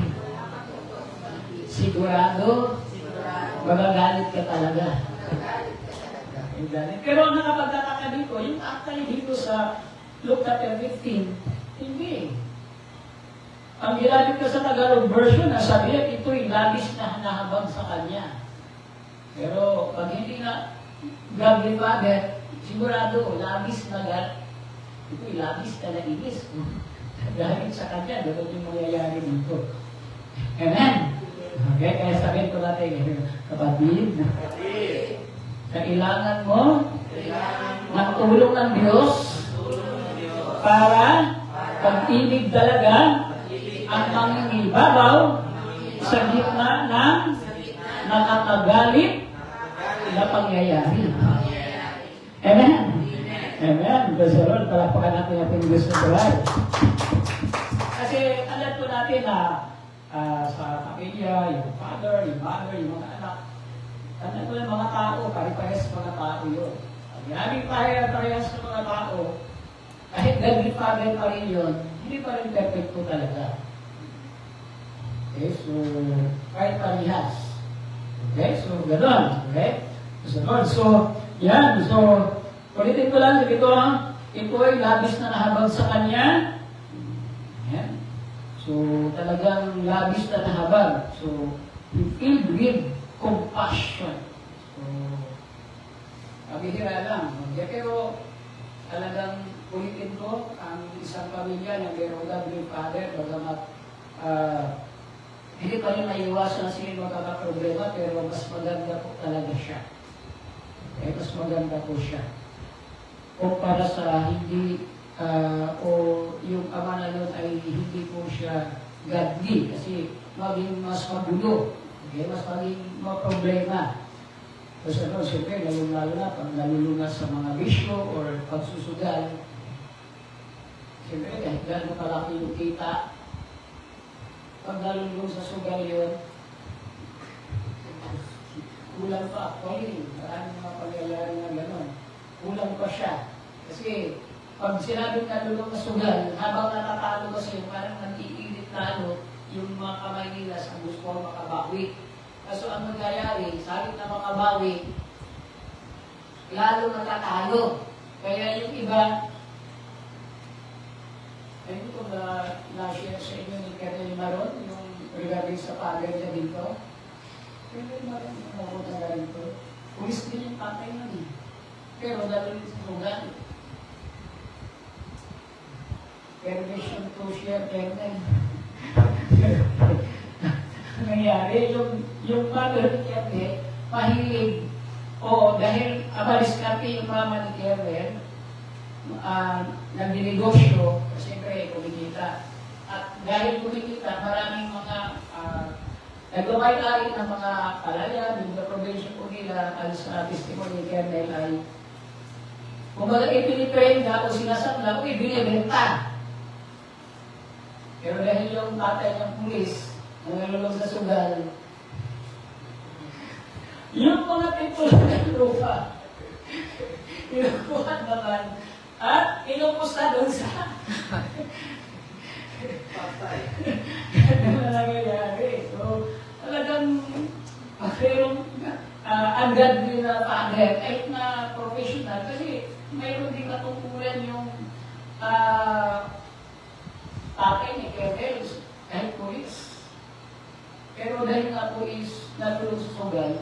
[SPEAKER 4] sigurado, magagalit ka talaga. Pero ang nakapagtataka dito, yung actually dito sa Luke chapter 15, hindi. Ang ginamit ko sa Tagalog version, sabi niya, ito'y labis na hanahabag sa kanya. Pero pag hindi na godly father, sigurado, labis na ito'y labis na nainis. Dahil sa kanya, doon yung mangyayari dito. Amen? Okay, kaya sabihin ko natin, kapatid, kailangan mo ng tulong ng Diyos para pag-ibig talaga ang mangingibabaw sa gitna ng nakakagalit na pangyayari. Amen? Amen. Praise the Lord. Palakpakan natin ang Diyos na buhay. Kasi alam po natin na sa pamilya, yung father, yung mother, yung mga anak, alam ko ng mga tao, pare-parehas mga tao yun. Ang ginamit pare-parehas ng mga tao, kahit godly father pa rin yun, hindi pa rin perfecto talaga. Okay, so, kahit parehas. Okay, so, gano'n. Okay? So, yan. So, ulitin ko lang dito, ito ay labis na nahabag sa kanya. Yan. So, talagang labis na nahabag. So, you feel with compassion. So, pabihira lang. Okay, pero, talagang ulitin ko, ang isang pamilya na mayroong godly father, bagamat, hindi pa rin naiwasan na sila magkakaproblema, pero mas maganda po talaga siya. Okay, mas maganda po siya. O para sa hindi, o yung ama na yun ay hindi po siya godly, kasi maging mas magulo, okay, mas maging maproblema. Kasi ano, siyempre, lalo na pag nalulungas sa mga bisyo or pagsusugal, siyempre, kahit gano'n kalaki yung kita, pag nalulung sa sugal yun, kulang pa. Actually, maraming mga pangyayari na gano'n. Kulang pa siya. Kasi, pag sinabing nalulung sa sugal, habang natatalo kasi, parang nag-iinit lalo yung mga kamay nila sa gusto makabawi. Kaso ang nangyayari, salit na makabawi, lalo natatalo. Kaya yung iba, ayun ko na-share sa inyo ni Colonel Maron, yung regarding sa father niya dito. Colonel Maron, yung nakuta na dito. Pulis din yung tatay nun eh. Pero dahil sa lugar. Permission to share, Colonel. Nangyari, yung mother ni Colonel, mahilig. O dahil abalis kami yung mama ni Colonel, nagdinegosyo, siyempre kumikita. At dahil kumikita, maraming mga nagpapay-ari ng mga palaya, yung provision po nila sa testimony ni Colonel ay kumbaga ipiniprenda o sinasabla o ibinibenta. Pero dahil yung tatay ng pulis, nalulong sa sugal, Yung mga titulo ng lupa, inukuha naman at inupusta doon sa ano na nangyayari. So, talagang mayroong ungodly na father, kahit na professional, kasi mayroon din katungkulan yung tatay ni Kertel, kahit police. Pero dahil nga po is natulog sa sugal,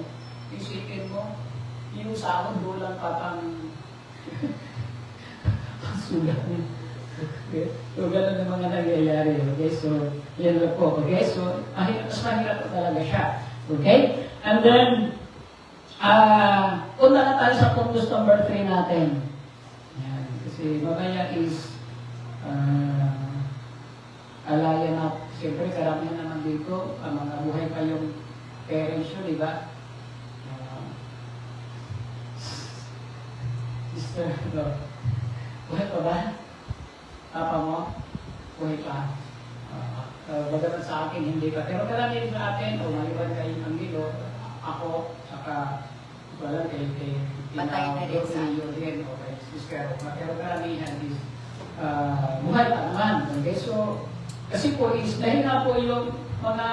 [SPEAKER 4] isipin mo, yung sahod bulang pa pang sugal. Okay? So, gano'n ang mga nangyayari. Okay? So, yan lang po. Okay? So, mas mahirap po talaga siya. Okay? And then, punta na tayo sa focus number 3 natin. Yan. Kasi mamaya is alaya na. Siyempre, karamihan naman dito, ang mga buhay pa yung parents nyo, di ba? Sister, buhay pa ba? Papa mo? Buhay pa. Bagaman sa akin, hindi pa. Pero karamihan sa atin, o maliban kayo ng Milo, ako, saka, wala kay
[SPEAKER 3] Patay na rin sa
[SPEAKER 4] din, o kay Sister. Pero karamihan is, buhay pa naman. Okay, so, kasi po is, dahil nga po yung mga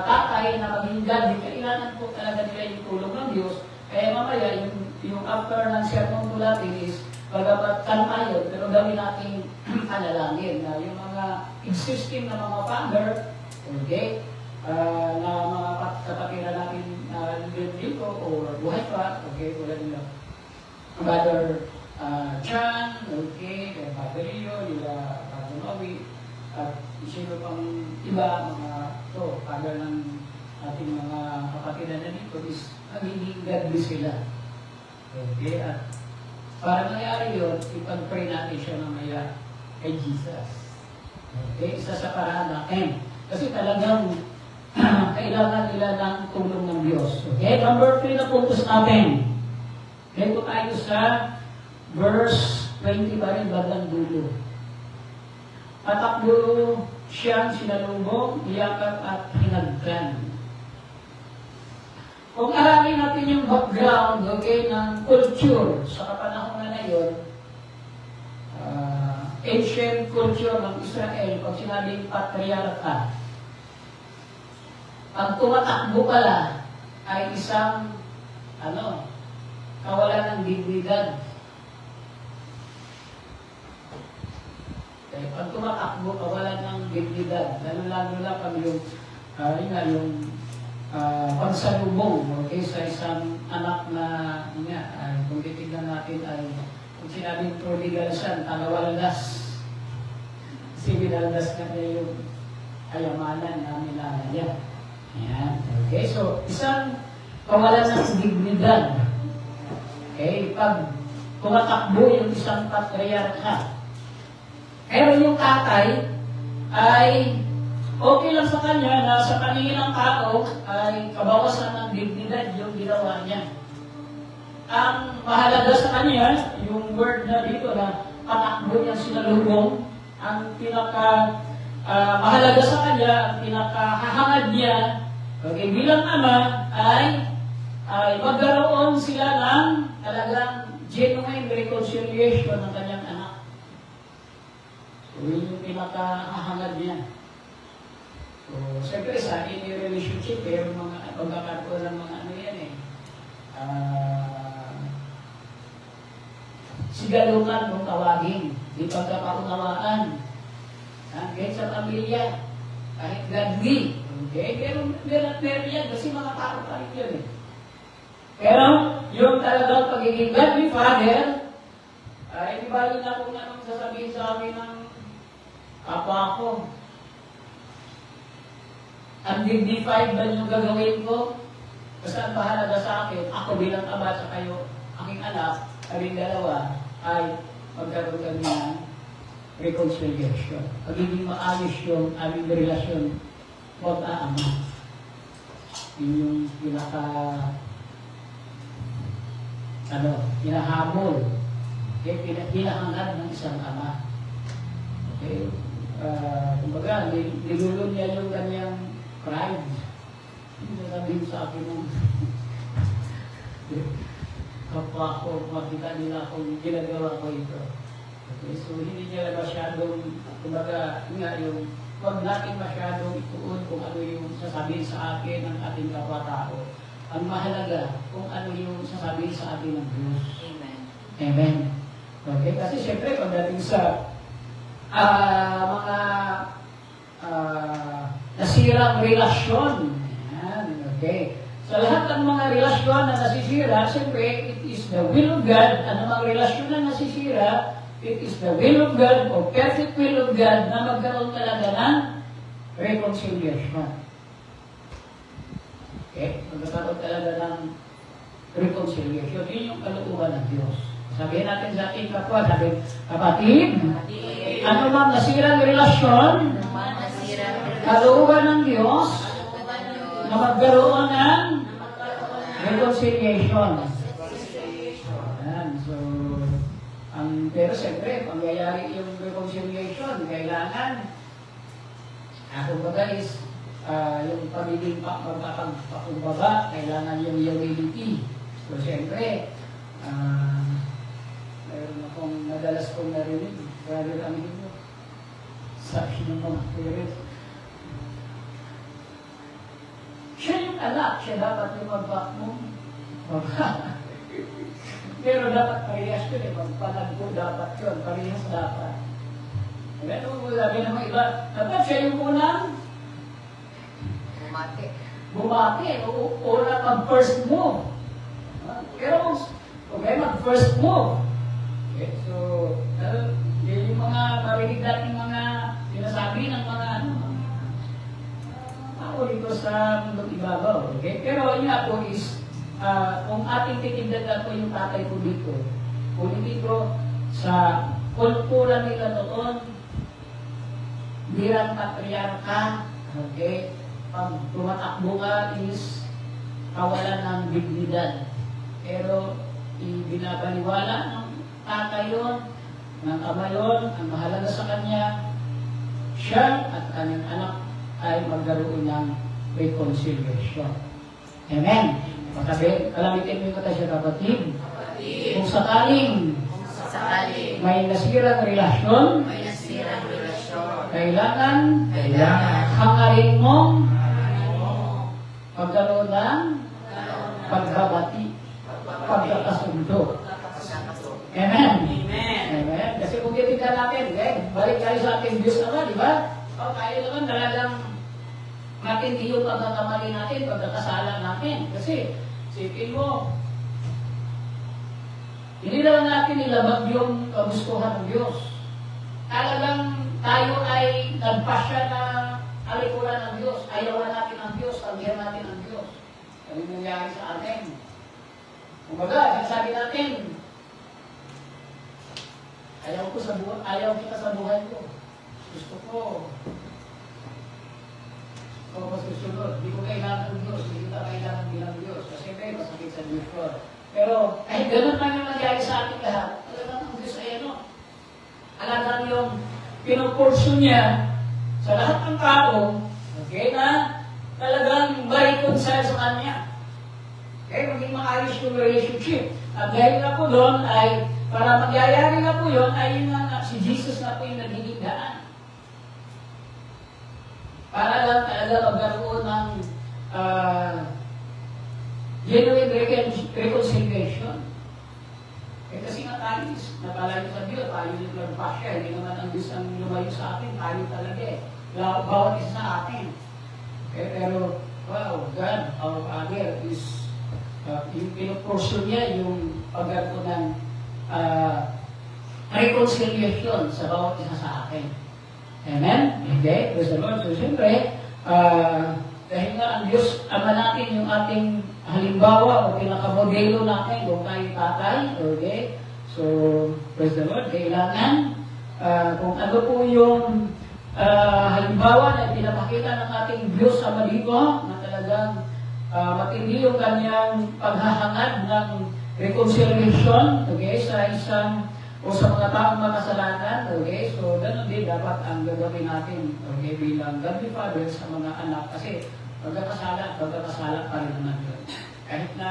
[SPEAKER 4] tatay na maging godly, kailangan po talaga nila yung tulong ng Diyos. Kaya mamaya, yung after ng sermon po natin is, bagamat kalma yun, pero gawin natin panalangin na yung mga existing na mga father, okay, na mga kapatira natin dito o buhay pa, okay, tulad nila Brother John, okay, kaya Father Rio, nila Father Novi, at sino pang iba, mga to, father ng ating mga kapatira na dito is magiging godly sila. Okay, at para mangyari yun, ipag-pray natin siya mamaya kay Jesus. Okay, isa sa paraan na kasi talagang kailangan nila ng tulong ng Diyos. Okay, number 3 na puntos natin. Dito tayo sa verse 20 pa rin, baglang dulo. Patakbo siyang sinalubong, iyakap at hinagkan. Kung aralin natin yung background, okay, ng culture sa kapanahon na yun, ancient culture ng Israel, pag sinabing patriarcha, pag tumatakbo pala ay isang kawalan ng dignidad. Okay, pag tumatakbo, kawalan ng dignidad. Lalo na pag yung pagsalubong, okay, sa isang anak na, kung titignan natin ay, kung sinabing prodigal son, tagawaldas. Kasi binaldas na niya yung kayamanan na minana niya. Ayan. Okay, so, isang kawalan ng dignidad. Okay, pag tumatakbo yung isang patriarcha. Pero yung tatay ay okay lang sa kanya na sa paningin ng tao ay kabawasan ng dignidad yung ginawa niya. Ang mahalaga sa kanya, yung word na dito na patakbo niya sinalubong, ang mahalaga sa kanya, ang pinakahahangad niya, okay, bilang ama ay magkaroon sila ng talagang genuine reconciliation ng kanyang anak. So, yun yung pinakahahangad niya. So, siyempre sa any relationship, pero mga pagkakaroon ng mga yan sigalungan kung tawagin, di pagkakaunawaan. Kahit sa pamilya, kahit godly, okay? Pero meron yan, kasi mga tao pa rin yun Pero, yung talagang pagiging godly father, di ba yun na kung anong sasabihin sa amin ng kapwa ko? Undignified ba yung gagawin ko? Basta ang bahalaga sa akin, ako bilang ama sa kayo, aking anak, kaming dalawa, ay magkaroon kami ng reconciliation. Pagiging maayos yung aming relasyon magkaama. Yun yung hinahabol. Okay, hinahangad ng isang ama. Okay? Kumbaga, nilulo niya yung kanyang pride. Hindi sabihin sa akin ng kapwa ko, makita nila kung ginagawa ko ito. Okay, so hindi nila masyadong, kumbaga, nga yung, huwag natin masyadong ituon kung ano yung sasabihin sa akin ng ating kapwa-tao. Ang mahalaga kung ano yung sasabihin sa atin ng Diyos.
[SPEAKER 3] Amen.
[SPEAKER 4] Amen. Okay, kasi siyempre pagdating sa mga nasirang relasyon. Yan, okay. Sa lahat ng mga relasyon na nasisira, siyempre, it is the will of God. Ano mga relasyon na nasisira, it is the will of God o perfect will of God na magkaroon talaga ng reconciliation. Okay? Magkaroon talaga ng reconciliation. Yun yung kalooban ng Diyos. Sabihin natin sa ating kapwa, sabihin, kapatid, ano mang nasirang relasyon, kalooban ng Diyos, na magkaroon ng reconciliation. Ayan, so, pero siyempre, pangyayari yung reconciliation, kailangan, kumbaga is, yung pagiging magpapakumbaba, kailangan yung humility. So, siyempre, mayroon akong madalas kong narinig, brother amigo, sabi ng mga parents, siya yung anak, siya dapat yung magbakmong baba. Pero dapat parehas yun eh, magpanagpo dapat yun, parehas dapat. Ganun mo sabi ng mga iba, dapat siya yung unang bumati, o unang mag-first move. Pero, okay, mag-first move. Okay, so, yun yung mga marinig natin mga sinasabi ng mga ako dito sa mundong ibabaw. Okay? Pero yun ako is, kung ating titignan po yung tatay ko dito, politiko sa kultura nila noon, bilang patriarka, okay, pag tumatakbo ka is kawalan ng dignidad. Pero ibinabaliwala ng tatay yun, ng ama yun, ang mahalaga sa kanya, siya at kanyang anak ay magkaroon ng reconciliation. Amen. Makabi, kalamitin mo yung kata siya kapatid. Kung sakaling may nasirang relasyon, kailangan hangarin mong magkaroon ng pagbabati, pagkakasundo. Amen. Amen. Kasi kung titignan natin, balik tayo sa ating Diyos naman, di ba? Tayo naman talagang matindi yung pagkakamali natin, pagkakasala natin. Kasi, sipin mo, hindi naman natin nilabag yung kagustuhan ng Diyos. Talagang tayo ay nagpasya na alikuran ng Diyos. Ayawan natin ang Diyos, tanggihan natin ang Diyos. Ano nangyari sa atin? Kumbaga, sabi natin, ayaw kita sa buhay ko. Gusto ko mas susunod. Hindi ko kailangan ng Diyos. Hindi kita kailangan bilang Diyos. Kasi may masakit sa Diyos ko. Pero, kahit ganun man yung nangyari sa ating lahat, talagang ang Diyos ay ano? Alagang yung pinupurso niya sa lahat ng tao, okay, na talagang ma-reconcile sa Kanya. Okay, maging maayos yung relationship. At dahil na po doon ay, para magyayari na po yun, ay yung si Jesus na po yung nagiging daan. Para lang talaga magkaroon ng genuine reconciliation. Kasi nga tayo, napalayo sa Diyos, tayo yung nagpasya, hindi naman ang Diyos ang lumayo sa atin, tayo talaga eh. Bawat isa sa atin. Okay, pero, wow, God, our Father is, yung pinupurso niya yung pagkaroon ng reconciliation sa bawat isa sa atin. Amen? Okay? Praise the Lord. So, siyempre, dahil nga ang Diyos, ama natin yung ating halimbawa o pinakamodelo natin kung tayo tatay. Okay? So, praise the Lord. Kailangan, kung ano po yung halimbawa na pinapakita ng ating Diyos ama dito, na talagang matindi yung kanyang paghahangad ng reconciliation, okay, sa isang o sa mga taong makasalanan, okay? So, ganun din dapat ang gagawin natin, okay, bilang godly father sa mga anak. Kasi, pagkakasala pa rin naman yun. Kahit na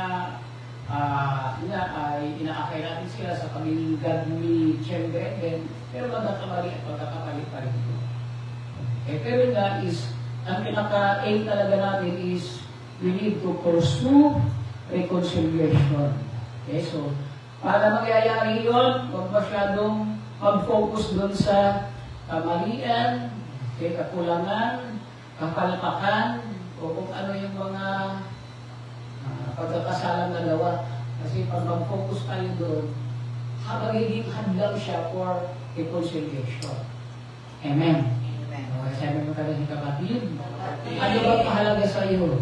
[SPEAKER 4] ay inaakay natin sila sa pagiging godly children din, pero magkakamali at magkakapali pa rin ito. Pero nga is, ang pinaka-aim talaga natin is, we need to pursue reconciliation. Okay, so, para magyayari yun, huwag masyadong mag-focus dun sa kamalian, kakulangan, kapalpakan, o kung ano yung mga pagkakasalang nagawa. Kasi pag mag-focus tayo doon, magiging hadlang siya for reconciliation. Amen.
[SPEAKER 3] Amen.
[SPEAKER 4] Okay, sabi mo kada si kapatid, ano ba mahalaga sa iyo?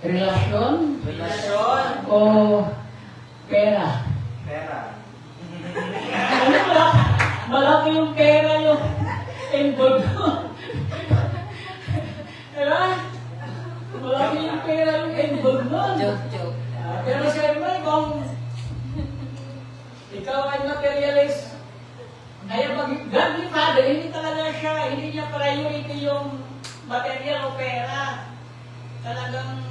[SPEAKER 4] Relasyon?
[SPEAKER 2] Relasyon.
[SPEAKER 4] O pera?
[SPEAKER 2] Pera.
[SPEAKER 4] Ano ba? Malaki yung pera yung involved mo. Diba? Malaki yung pera yung involved mo.
[SPEAKER 3] Joke.
[SPEAKER 4] Pero siyempre, kung ikaw ay materialist, kaya godly father, hindi talaga siya, hindi niya priority yung material o pera. Talagang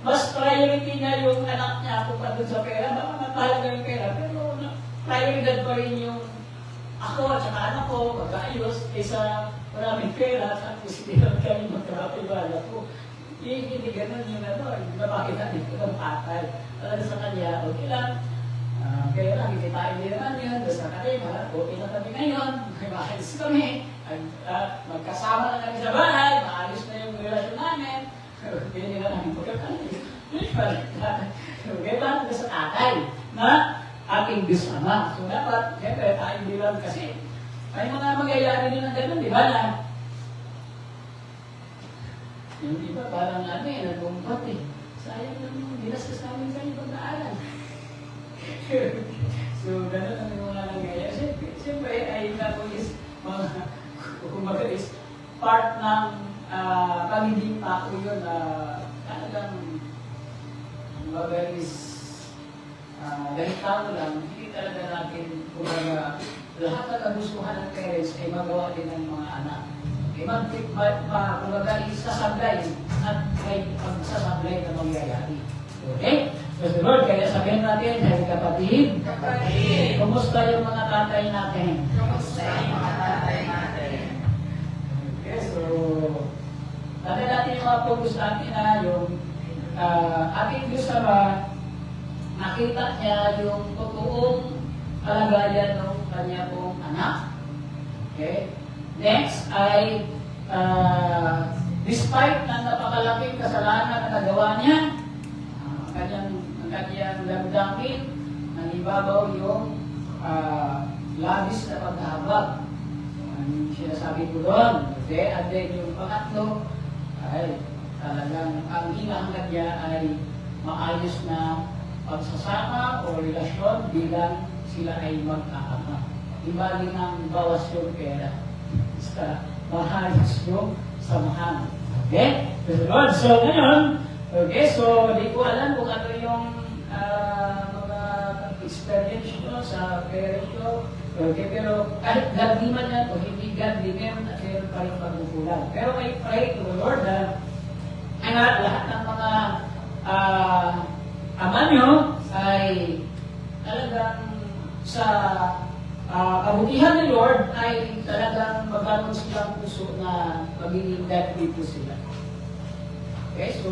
[SPEAKER 4] mas priority niya yung anak niya kung doon sa pera. Baka mahalaga yung pera, pero prioridad pa rin yung ako at saka anak ko, magkaayos, kaysa maraming pera, tapos hindi lang kami magkakapibala ko. Hindi ganun yung napakita dito ng patay. Talaga sa kanya, okay lang. Kaya lang, hindi tayo din naman yun. Basta kanina, okay na kami ngayon. May maayos kami. Magkasama na kami sa bahay. Maayos na yung relasyon namin. Hindi na namin pagkakalit. Kaya lang sa tatay na ating disama. So dapat, siyempre, tayo bilang kasi may mga magyayari din ng ganun, di ba na? Yung iba parang nagumpat eh. Sayang naman, dinastas namin kayo pag-aaral. So, gano'n ang mga nangyayari. Siyempre, ay po is mga, kumbaga is part ng pagiging tao yun na talagang kumbaga is dahil tao lang, hindi talaga natin kumbaga lahat ng kagustuhan ng parents ay magawa din ng mga anak. Kumbaga isasablay at may pagsasablay na mangyayari. Okay? So, the Lord, kaya sabihin natin, sabi kapatid, kumusta yung mga tatay natin? Okay, so, natin natin yung mga focus natin na yung ating Diyos na nakita niya yung totoong kalagayan ng kanya pong anak. Okay? Next ay, despite ng napakalaking kasalanan na nagawa niya, ang kanyang damdamin, nangibabaw yung labis na paghahabag. Ang sinasabi ko doon. Okay? And then yung pangatlo, ay talagang ang hinahangad niya ay maayos na pagsasama o relasyon bilang sila ay magkakama. Iba din ang bawas yung pera. Basta maayos yung samahan. Okay? So ngayon, okay, so di ko alam kung ano yung mga experience nyo sa parents nyo. Okay, pero kahit godly man yan o hindi godly, meron at meron pa rin pagkukulang. Pero I pray to the Lord na lahat ng mga ama nyo ay talagang sa kabutihan ni Lord ay talagang magkaroon silang puso na magiging godly po sila. Okay, so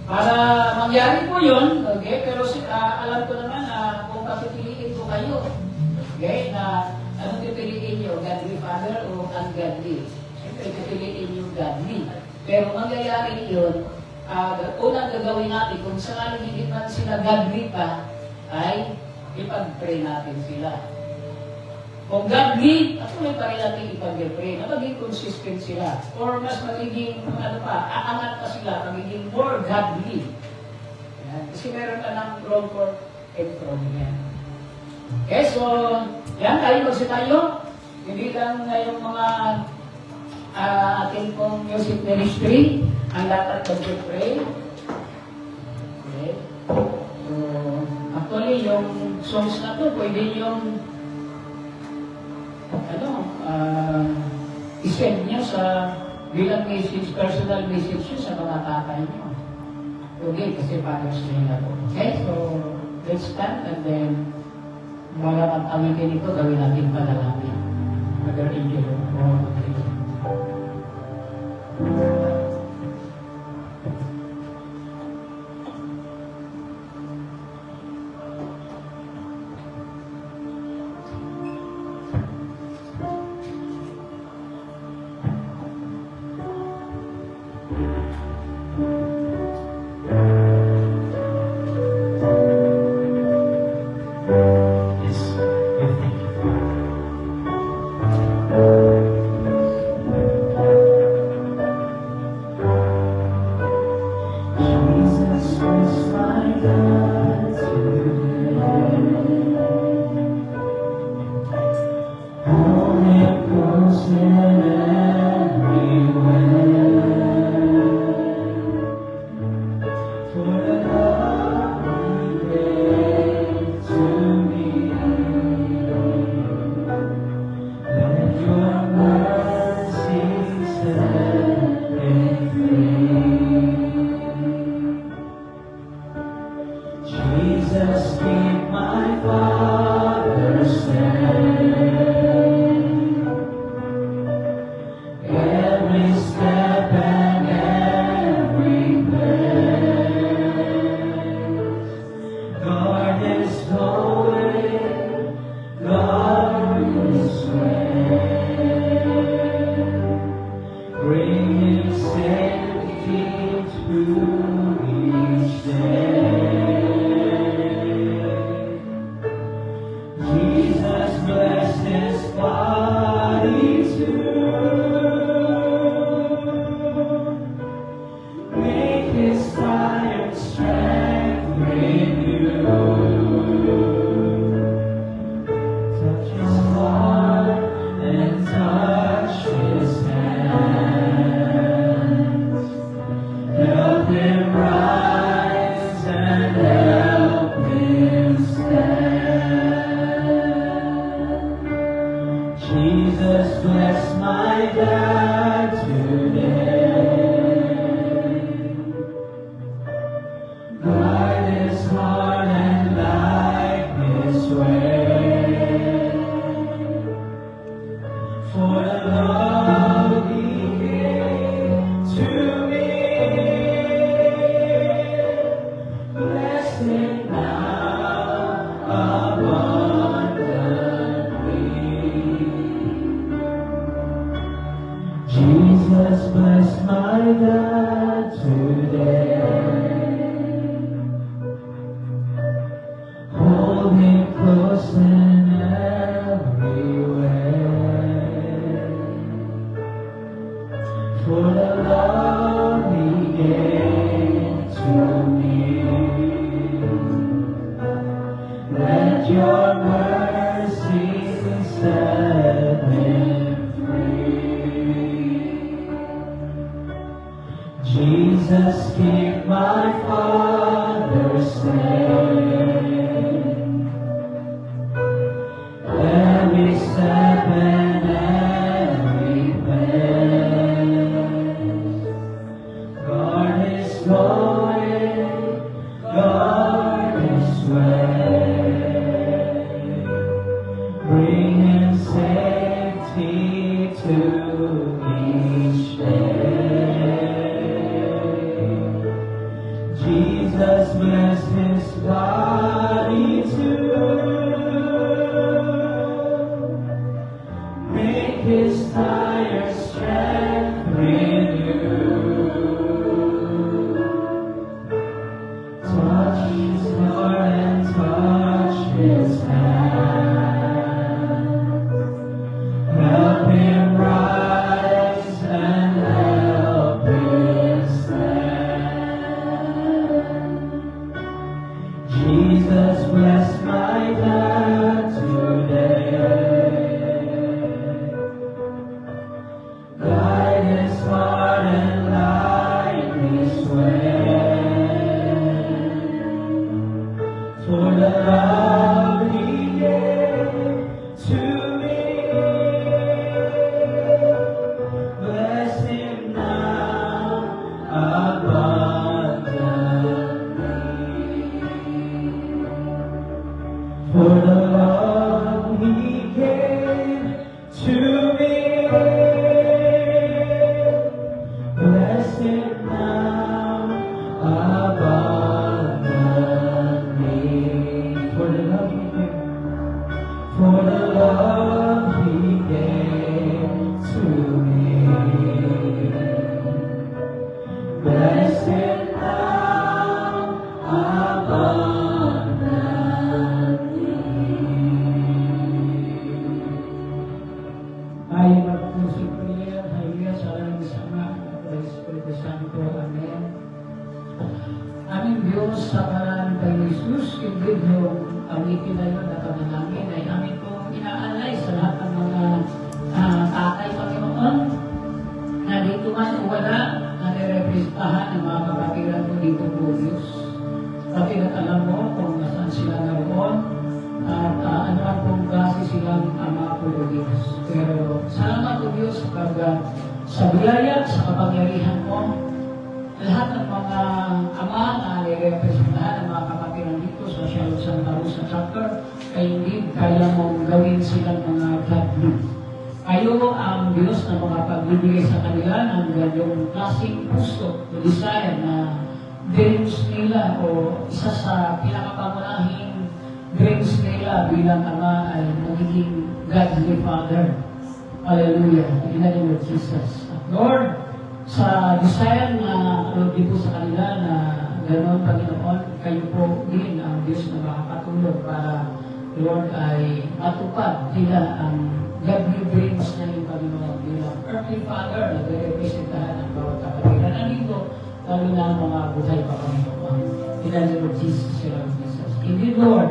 [SPEAKER 4] para mangyari po yun, okay, pero alam ko naman na kung papipiliin ko kayo, okay, na anong pipiliin nyo, godly father o ungodly? Siyempre, pipiliin nyo godly. Pero mangyayari yun, unang gagawin natin, kung saan hindi man sila godly pa, ay ipag-pray natin sila. Kung godly, patuloy pa rin natin ipag-pray na maging consistent sila. Or mas magiging, aangat pa sila, magiging more godly. Yan. Kasi meron ka ng room for improvement. Okay, so, yan, tayo tayo. Hindi lang na yung mga ating pong music ministry, ang dapat mag-pray. Okay. So, actually, yung songs na to, pwede yung i-send nyo sa bilang message, personal message nyo sa mga tatay nyo. Okay, kasi parang explain ako. Okay, so let's stand and then bago ang awitin ito, gawin natin panalangin. Mother Angel, okay.
[SPEAKER 2] Yes, we thank you, Father. Jesus is my God today. Holy Ghost in every way. For the love you gave to me, let your mercy set me free. Jesus, keep my Father safe. Every step and every place. Guard his way, guard his way. Bring him safety to each day. Jesus bless his body too. Make his tired strength renew. Touch his heart and touch his hands. Help him rise and help him stand. Jesus bless my dad today. Guide his heart and light his way. For the love he gave to me, bless him now abundantly. Jesus bless my dad today. Hold him close in every way. For the love he gave to me, let your mercy set him free. Jesus, keep my Father safe. Every step and every place. Guard his way, guard his way. Bring him safety to each day. Jesus bless his body too. Make his tired strength renew. Touch his heart and touch his hand. Help him rise and help him stand. Jesus bless my dad today. Guide his heart and light his way. For the love he gave
[SPEAKER 4] the love He gave to me. Blessed now abundantly. For the love He gave. For the love He gave to me. Blessed now abundantly. Ay magpusig prayer, hallelujah, sa alam sa Ama, at sa Espiritu Santo, Amen. Aming Diyos, sa pangalan kay Jesus, indeed yung awitin na yun na kamanangin ay amin pong inaalay sa lahat ng mga tatay, Panginoon, na dito man o wala, na nirepresentahan ng mga kapatiran mo dito po, Diyos. Pati at alam mo kung nasaan sila naroon at ano ang pong klase silang ama po, Diyos. Pero salamat po, Diyos, sa biyaya, sa kapangyarihan mo, lahat ng mga ama na nirepresentahan ng mga kapatiran dito sa Shalom Santa Rosa Chapter ay hindi kaya mong gawin silang mga godly. Kayo ang Diyos na mga pagbibigay sa kanila ng ganyong klaseng puso o desire na dreams nila o isa sa pinakapangunahing dreams nila bilang ama ay magiging godly father. Hallelujah. In the name of Jesus. At Lord, sa desire na dito sa kanila na gano'n, Panginoon, kayo po din ang Diyos na makakatulog para, Lord, ay matupad nila ang godly dreams na yung Panginoon bilang earthly father na representahan ng bawat kapatiran. Nandito, lalo na ang mga buhay pa, Panginoon. In the name of Jesus, Jesus. Indeed, Lord,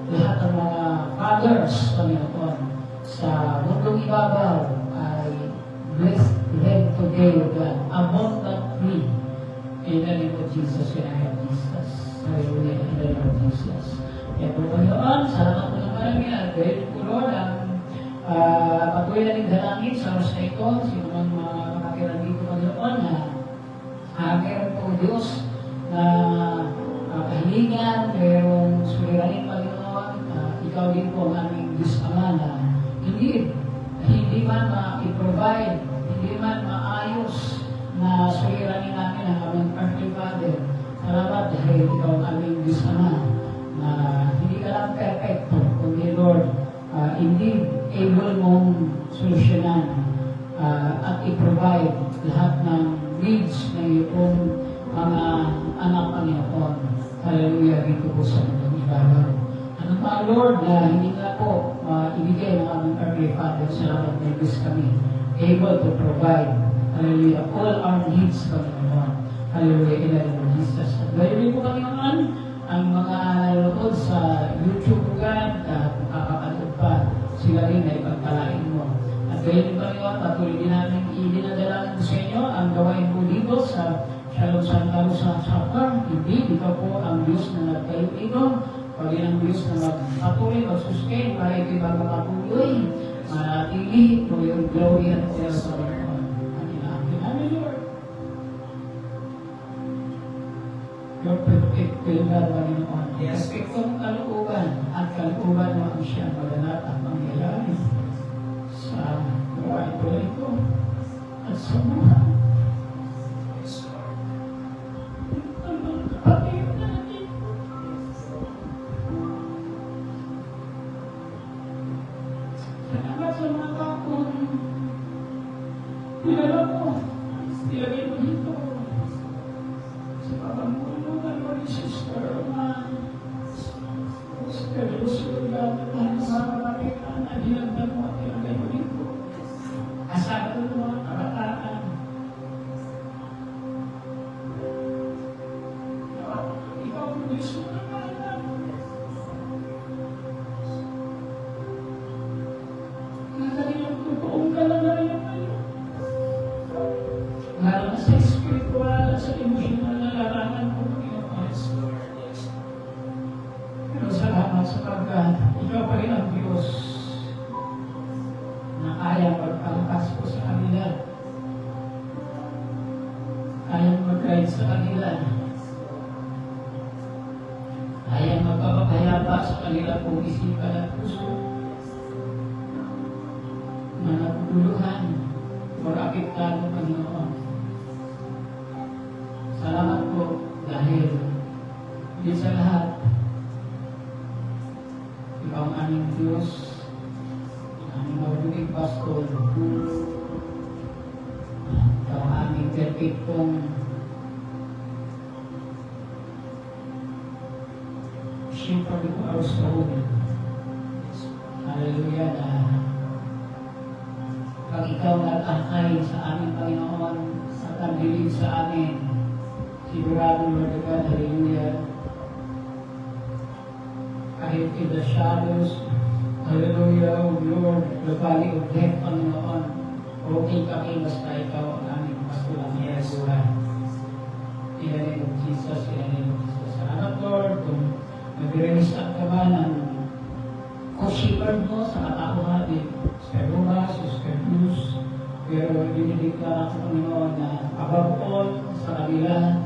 [SPEAKER 4] lahat ng mga fathers, Panginoon, sa mundong ibabaw ay bless them today, O God, abundantly. In the name of Jesus, in the name of Jesus. Hallelujah, in the name of Jesus. Kaya po, Panginoon, salamat po ng marami at gayun po, Lord, ang patuloy na rin dalangin sa oras na ito, sino man mga kapatiran dito, Panginoon, na meron po Diyos na kahilingan, mayroong suliranin, Panginoon, ikaw din po ang aming Diyos Ama na hindi man ma-provide, hindi man maayos na suliranin namin ang aming earthly father. Salamat dahil ikaw ang aming Diyos Ama na hindi ka lang perfecto, kundi Lord, indeed able mong solusyonan at i-provide lahat ng needs na iyong mga anak, Panginoon. Hallelujah, dito po sa mundong ibabaw. Ano pa, Lord, na hindi nga po ibigay ng aming earthly father, salamat na Diyos kami, able to provide, hallelujah, all our needs, Panginoon. Hallelujah, in the name of Jesus. At gayun po, Panginoon, ang mga nanonood sa YouTube, God, at makakapanood pa, sila rin ay pagpalain mo. At gayun po, Panginoon, patuloy din namin idinadalangin sa inyo ang gawain po dito sa Shalom Santa Rosa Chapter. Hindi, ikaw po ang Diyos na nagkayo ito. Pwede ng Diyos na magpatuloy, magsustain, para ito'y magpapatuloy, manatili, po yung glory at prayer sa Panginoon. Amen, Lord. Your perfect will, Panginoon.
[SPEAKER 2] Yes.
[SPEAKER 4] Perfectong kalooban at kalooban mo ang siya maganap at mangyayari sa gawain ko na ito at sa mga kapatid natin. Salamat sa mga kapon. Kilala mo. Ilagay mo dito. Sa pamamulungan mo ni Sister Roman. Sister Lusulga. At ang mga kapatiran na dinagdag mo at ilagay mo dito. Kasama ng mga kabataan. Ikaw ang Diyos mo naman. Nakalilang totoong kalagayan ngayon. Lalo na sa spiritual at sa emosyonal na larangan mo, Panginoon. Pero salamat sapagkat ikaw isipan at puso na naguguluhan o apektado, Panginoon. Salamat po dahil din sa lahat, Ikaw ang aming Diyos, ang aming mabuting pastor, Ikaw ang aming perfectong shepherd of our soul. Hallelujah, na pag Ikaw nag-akay sa aming Panginoon at ang dilig sa amin, sigurado, Lord God, hallelujah, kahit in the shadows, hallelujah, O Lord, the valley of death, Panginoon, okay kami basta Ikaw ang aming pastulang buhay. In the name of Jesus, in the name of Jesus. Salamat, Lord, kung nag-release ang kabanan, co-shepherd mo sa katauhan, Sister Roma, Sister Cruz, pero dinidiklara ko, Panginoon, na above all sa kanila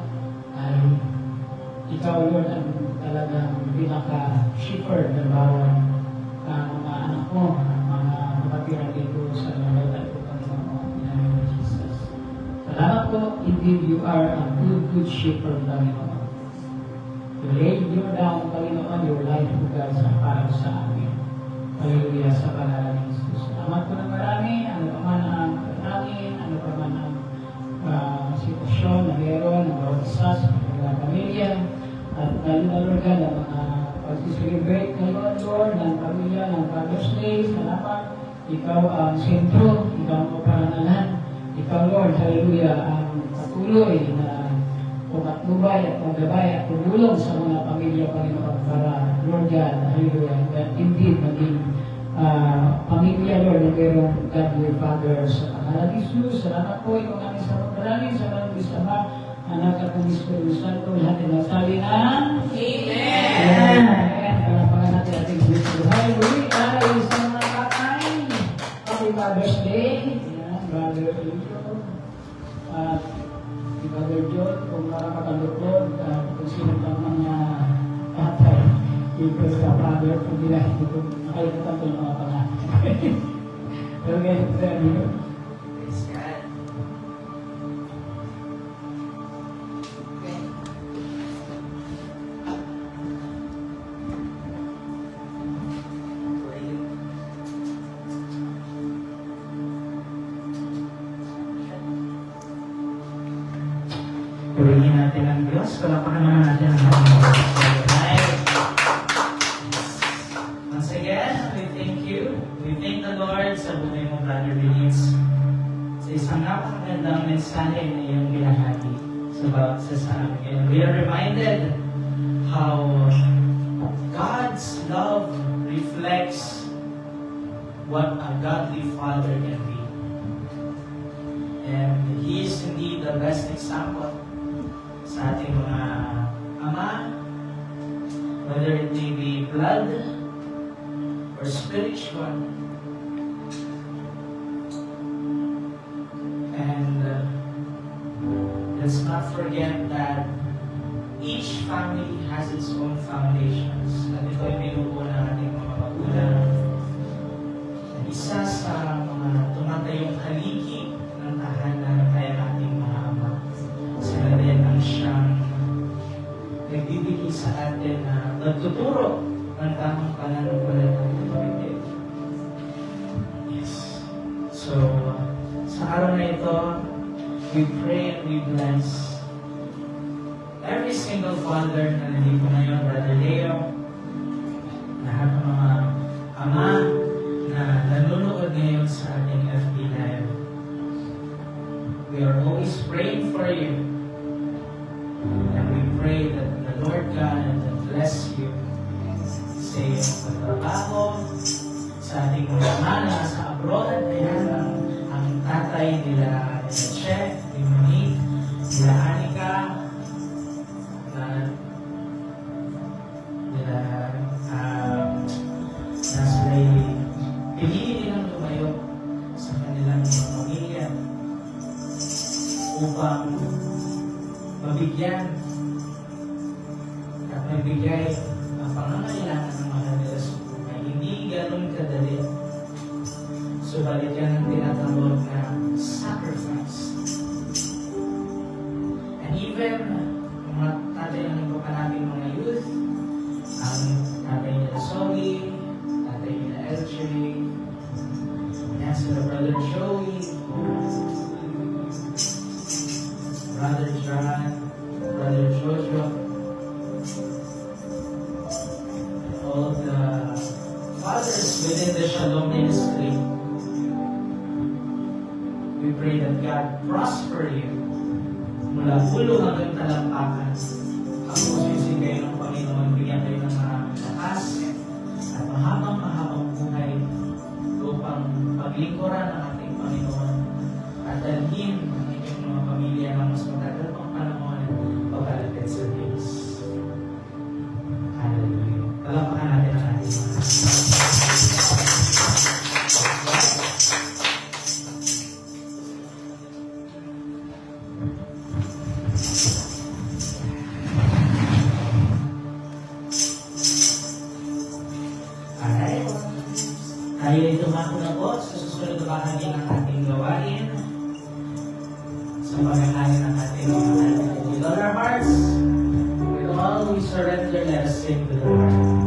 [SPEAKER 4] ay Ikaw, Lord, ang talagang pinaka-shepherd ng bawat mga anak mo, ang mga nakatira dito sa lugar ko, Panginoon, in the name of Jesus. Salamat po, indeed you are a good shepherd, Panginoon. You laid your down, Panginoon, your life, O God, para sa amin. Hallelujah, sa pangalan ni Jesus. Salamat po ng marami, ano pa man ang panalangin, ano pa man ang sitwasyon na meron ng bawat isa sa mga pamilya, at lalo na, Lord God, ang mga pag-celebrate ngayon, Lord, ng pamilya, ng Father's Day. Salamat, Ikaw ang sentro, Ikaw ang kaparanalan. Ikaw, Lord, hallelujah, ang patuloy na pumatnubay at maggabay at tumulong sa mga pamilya, Panginoon, para, Lord God, hallelujah, that indeed maging pamilya, Lord, na mayroong godly Father sa pangalan ni Jesus. Salamat po, ikaw namin sa pagdalangin, sa mga Ama, Anak at ng Espiritu Santo, lahat ng nagsabi ng Amen. Palapakan natin ating Espiritu. Hallelujah! Ay, sa mga tatay, Happy Father's Day. Ayan, Brother Elio. At si Brother John, kung makakalukod, kung sino pang mga tatay, dito sa Father, kung nila hindi ko nakalimutan ko yung mga pangalan. Pero ngayon, Brother Elio.
[SPEAKER 2] Praise God. Purihin natin ang Diyos. Palapakan naman natin ang Diyos. Once again, we thank you. We thank the Lord sa buhay mo, Brother Vince, sa isang napakagandang mensahe na iyong binahagi sa bawat isa sa amin. And we are reminded how God's love reflects what a godly father can be. And He is indeed the best example sa ating mga ama, whether it may be blood or spiritual. And let's not forget that each family has its own foundations. At ito ay binubuo ng ating mga magulang. Isa sa mga tumatayong haligi ng tahanan ay ang ating mga ama. Sila din ang siyang nagbibigay sa atin na nagtuturo ng tamang pananampalataya. Yes. So, sa araw na ito, we pray and we bless every single father na nandito ngayon, Brother Leo, lahat ng mga ama na nanonood ngayon sa ating FB Live. We are always praying for you. And we pray that the Lord God will bless you sa iyong pagtrabaho, sa ating mga mana sa abroad. Ayan, ang tatay nila Che, ni Monique, nila Anika, nila Naslay, pinili nilang tumayo sa kanilang mga pamilya upang mabigyan at magbigay ang pangangailangan ng mga nila sa buhay. Subalit yan ang tinatawag na sacrifice. And even, mga tatay ng iba pa natin mga youth, ang tatay nila Soli, tatay nila LJ, and sila Brother Joey, Brother John, Brother Jojo, all the fathers within the Shalom Ministry. We pray that God prosper you mula ulo hanggang talampakan. Ang musising kayo ng Panginoon, bigyan kayo ng maraming lakas at mahabang buhay upang paglingkuran ng ating Panginoon at dalhin ang inyong mga pamilya ng mas matagal pang panahon pagkalapit sa Diyos. Hallelujah. Talampakan natin ang ating mga tayo ay tumako na po sa susunod na bahagi ng ating gawain sa pagkakain ng ating mga anak. With all our hearts, with all we surrender, let us sing to the Lord.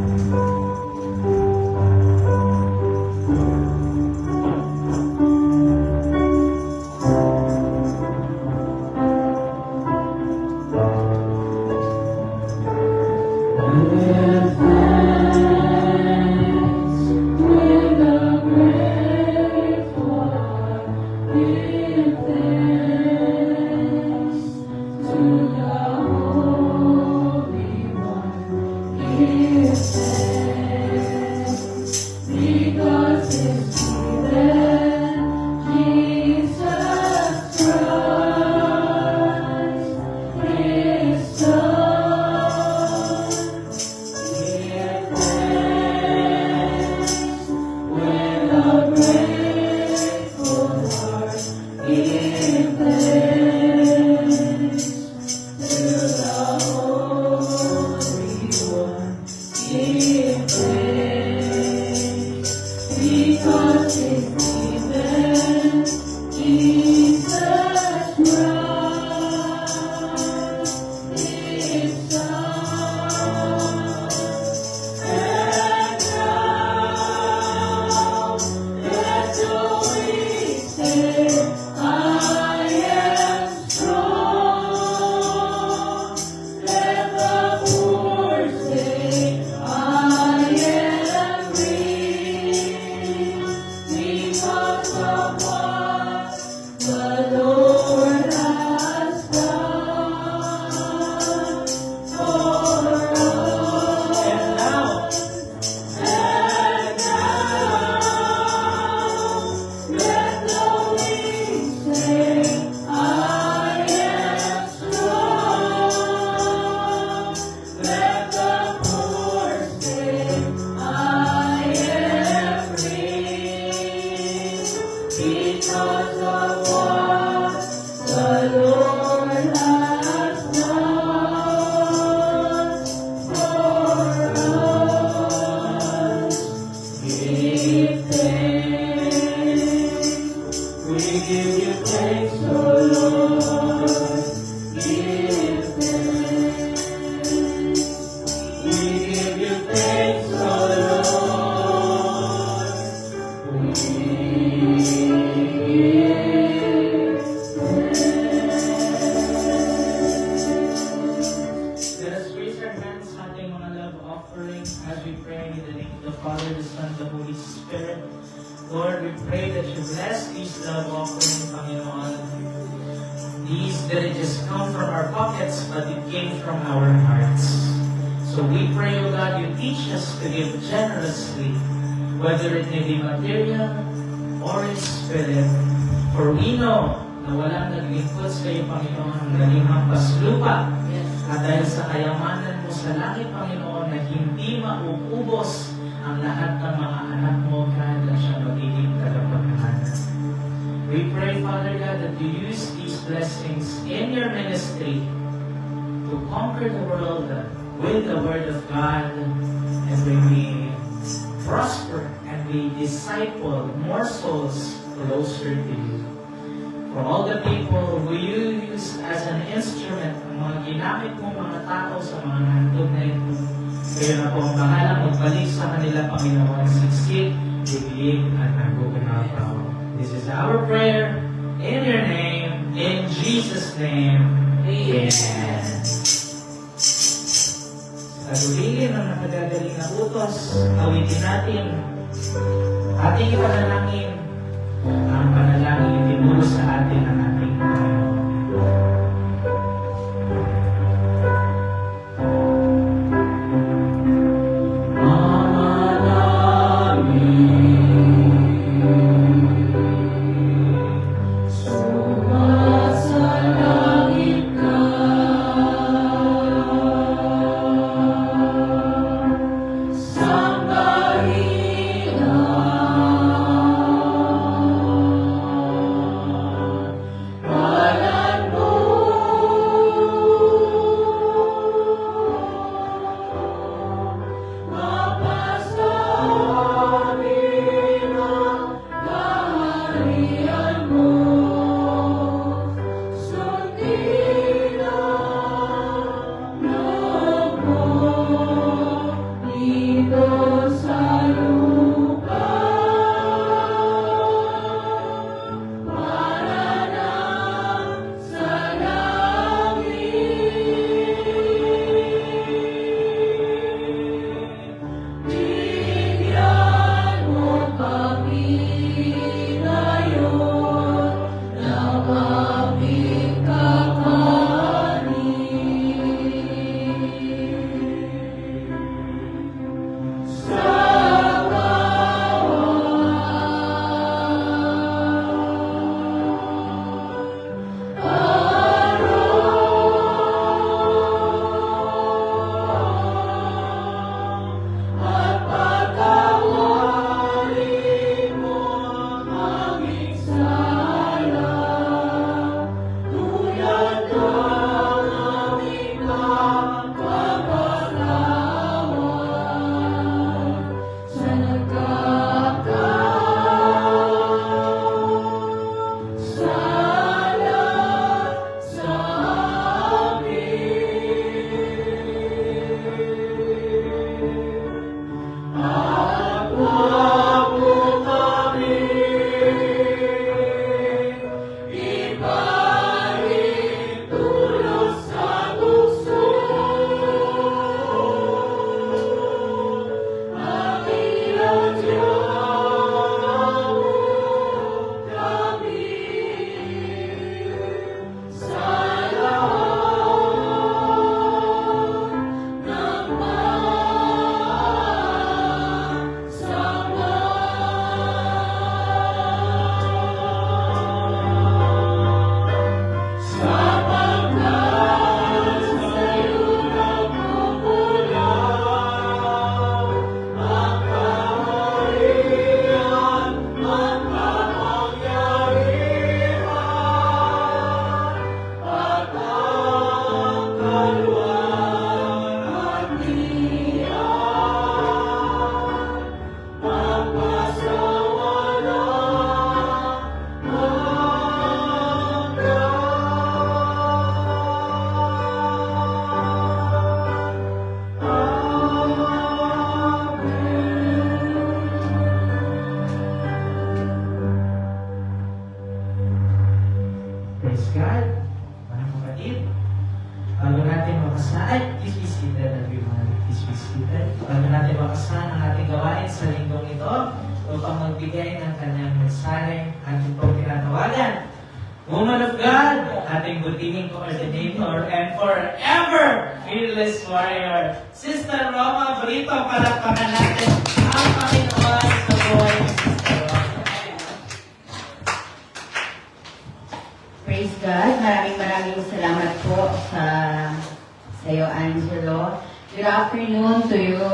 [SPEAKER 2] Whether it may be material or in spirit. For we know na walang naglingkod sa iyo, Panginoon, ang galing hampas lupa. At dahil sa kayamanan mo sa langit, Panginoon, na hindi mauubos ang lahat ng mga anak mo kahit na siya magiging tagapagkahanan. We pray, Father God, that you use these blessings in your ministry to conquer the world with the Word of God, and may we prosper and we disciple more souls closer to you. For all the people who you use as an instrument, ang mga ginamit mong mga tao sa mga handog na ito, kayo na po ang bahala magbalik sa kanila, Panginoon, siksik, bibig, at nagugunapaw. This is our prayer in your name, in Jesus' name. Amen. Sa duligin ng nakagagaling na utos, awitin natin ating ipanalangin ang panalangin itinuro sa atin ng ating Panginoon. Praise God. Mga kapatid, bago natin makasahan, please be seated everyone. Please be seated. Bago natin makasahan ang ating gawain sa linggong ito, upang magbigay ng kanyang mensahe, ating pong tinatawagan. Woman of God, ating butining coordinator, and forever fearless warrior, Sister Roma Brito, palakpakan natin ang Panginoon sa buhay ni Sister Roma.
[SPEAKER 3] Praise God. Maraming salamat po sa iyo, Angelo. Good afternoon to you,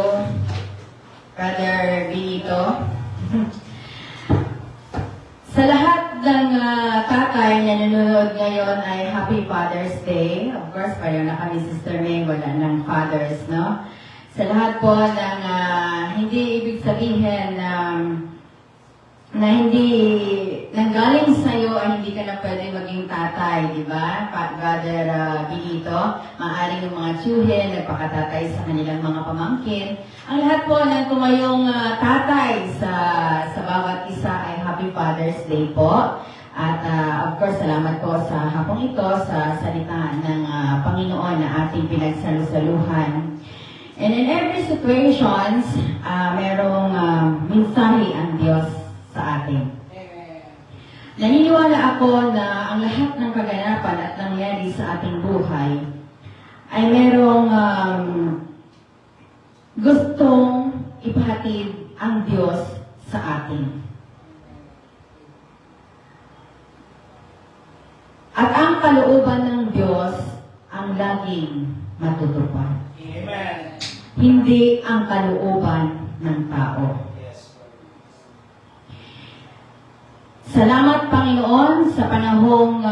[SPEAKER 3] Brother Benito. Sa lahat ng tatay na nanonood ngayon ay Happy Father's Day. Of course, pareho na kami, Sister May, wala ng fathers, no? Sa lahat po ng hindi ibig sabihin na na hindi nanggaling sa'yo ay hindi ka na pwede maging tatay, di ba? Brother Benito, maaaring yung mga tiyuhin, nagpakatatay sa kanilang mga pamangkin. Ang lahat po ng tumayong tatay sa bawat isa ay Happy Father's Day po. At of course, salamat po sa hapong ito sa salita ng Panginoon na ating pinagsalusaluhan. And in every situations, merong mensahe ang Diyos sa atin. Naniniwala ako na ang lahat ng kaganapan at nangyari sa ating buhay ay merong gustong ipahatid ang Diyos sa atin. At ang kalooban ng Diyos ang laging matutupad.
[SPEAKER 2] Amen.
[SPEAKER 3] Hindi ang kalooban ng tao.
[SPEAKER 2] Yes.
[SPEAKER 3] Salamat, Panginoon, sa panahong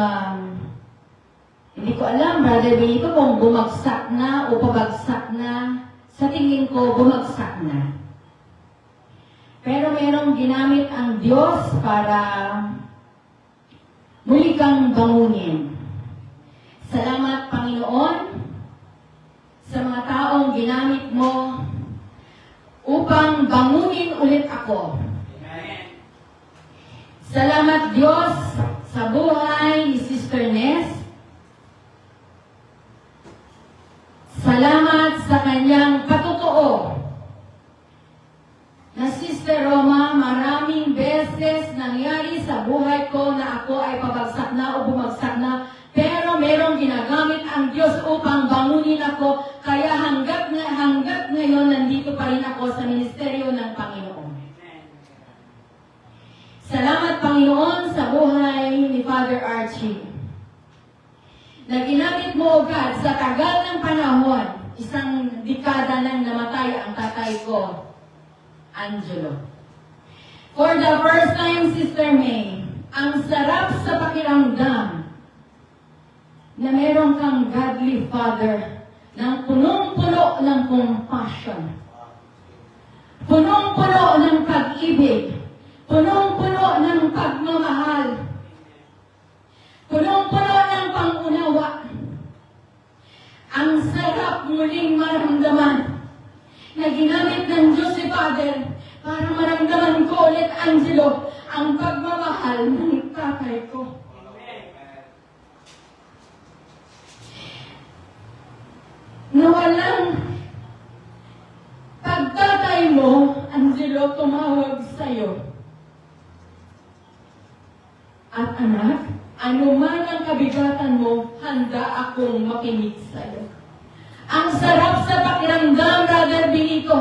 [SPEAKER 3] hindi ko alam, Brother Benito, kung bumagsak na o pabagsak na. Sa tingin ko, bumagsak na. Pero merong ginamit ang Diyos para muli kang bangunin. Salamat, Panginoon, sa mga taong ginamit mo upang bangunin ulit ako.
[SPEAKER 2] Amen.
[SPEAKER 3] Salamat, Diyos, sa buhay ni Sister Ness. Salamat sa kanyang patotoo na Sister Roma, maraming beses nangyari sa buhay ko na ako ay pabagsak na o bumagsak na, pero merong ginagamit ang Diyos upang bangunin ako, kaya hanggat ngayon nandito pa rin ako sa ministeryo ng Panginoon. Salamat, Panginoon, sa buhay ni Father Archie, na ginamit mo, God, sa tagal ng panahon, isang dekada nang namatay ang tatay ko, Angelo. For the first time, Sister May, ang sarap sa pakiramdam na meron kang godly father na punong-puno ng compassion, punong-puno ng pag-ibig, punong-puno ng pagmamahal, punong-puno ng pangunawa. Ang sarap muling maramdaman na ginamit ng Diyos si Father para maramdaman ko ulit, Angelo, ang pagmamahal ng tatay ko. Na walang pagtatay mo, Angelo, tumawag sa'yo. At anak, anuman ang kabigatan mo, handa akong makinig sa'yo. Ang sarap sa pakiramdam, Brother Benito,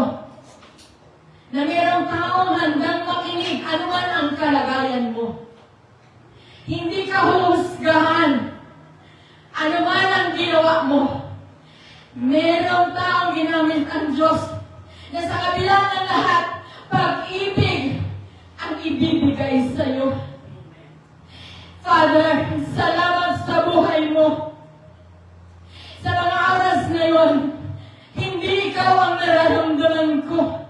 [SPEAKER 3] na mayroong taong handang makinig, anuman ang kalagayan mo. Hindi ka huhusgahan, anuman ang ginawa mo. Mayroong taong ginamit ang Diyos na sa kabila ng lahat, pag-ibig ang ibibigay sa'yo. Father, salamat sa buhay mo. Sa mga oras ngayon, hindi ikaw ang nararamdaman ko,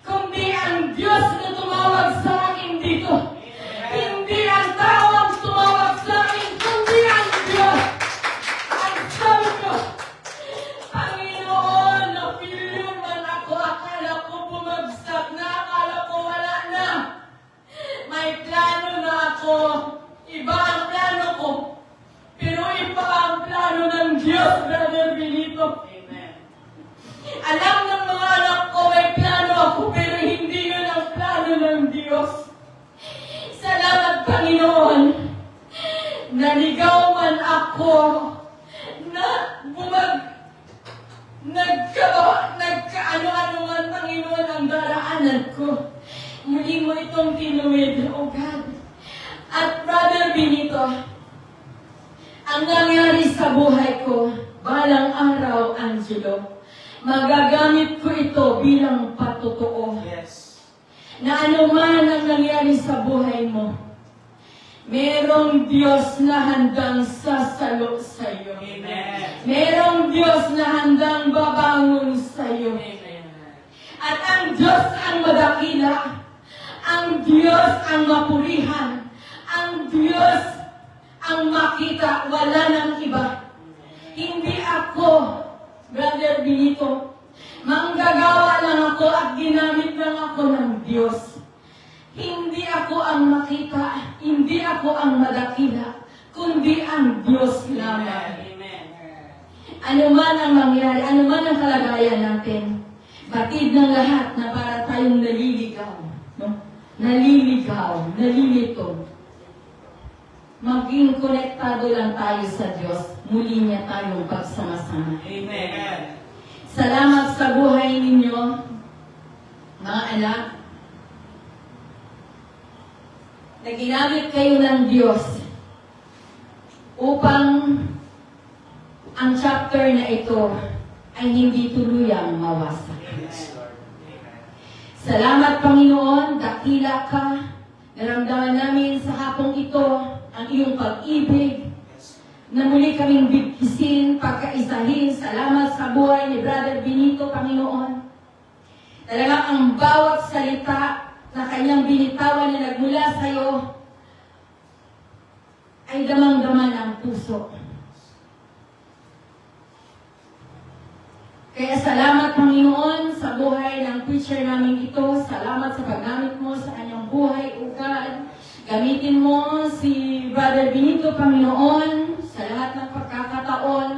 [SPEAKER 3] kundi ang Diyos na tumawag sa akin dito. Hindi ang tao ang tumawag sa akin, kundi ang Diyos. Ang sabi ko, Panginoon, na-feel man ako, akala ko bumagsak na, akala ko wala na. May plano na ako. Iba ang plano ko, pero iba ang plano ng Diyos, Brother Benito.
[SPEAKER 2] Amen.
[SPEAKER 3] Alam ng mga anak ko, may plano ako, pero hindi yun ang plano ng Diyos. Salamat, Panginoon. Naligaw man ako, na nagkaano-ano man, Panginoon, ang daraanan ko. Muli mo itong tinuwid, O God. At Brother Benito, ang nangyari sa buhay ko, balang araw, Angelo, magagamit ko ito bilang patotoo.
[SPEAKER 2] Yes.
[SPEAKER 3] Na anuman ang nangyari sa buhay mo, merong Diyos na handang sasalo sa iyo.
[SPEAKER 2] Amen.
[SPEAKER 3] Merong Diyos na handang babangon sa iyo.
[SPEAKER 2] Amen.
[SPEAKER 3] At ang Diyos ang madakila, ang
[SPEAKER 5] Ang Diyos ang mapurihan. Ang Diyos ang makita. Wala nang iba. Hindi ako, Brother Benito, manggagawa lang ako at ginamit lang ako ng Diyos. Hindi ako ang makita, hindi ako ang madakila, kundi ang Diyos lamang. Ano man ang mangyari, ano man ang kalagayan natin, batid ng lahat na para tayong naliligaw, no? Nalilito. Maging konektado lang tayo sa Diyos, muli niya tayong pagsama-sama.
[SPEAKER 2] Amen.
[SPEAKER 5] Salamat sa buhay ninyo, mga anak, na ginamit kayo ng Diyos upang ang chapter na ito ay hindi tuluyang mawasak. Salamat, Panginoon, dakila ka. Naramdaman namin sa hapong ito ang iyong pag-ibig na muli kaming bigkisin, pagkaisahin. Salamat sa buhay ni Brother Benito, Panginoon. Talagang ang bawat salita na kanyang binitawan na nagmula sa iyo ay damang-daman ang puso. Kaya salamat, Panginoon, sa buhay ng preacher namin ito. Salamat sa paggamit mo sa kanyang buhay, O God. Gamitin mo si Brother Benito, Panginoon, sa lahat ng pagkakataon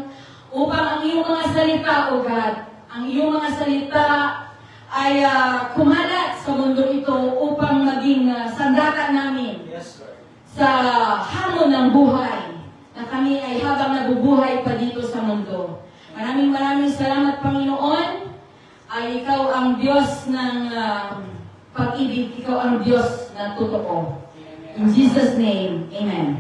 [SPEAKER 5] upang ang iyong mga salita, O God, ang iyong mga salita ay kumalat sa mundo ito upang maging sandata namin sa hamon ng buhay na kami ay habang nabubuhay pa dito sa mundo. Maraming salamat, Panginoon. Ay ikaw ang Diyos ng pag-ibig, ikaw ang Diyos na totoo. In Jesus' name, Amen.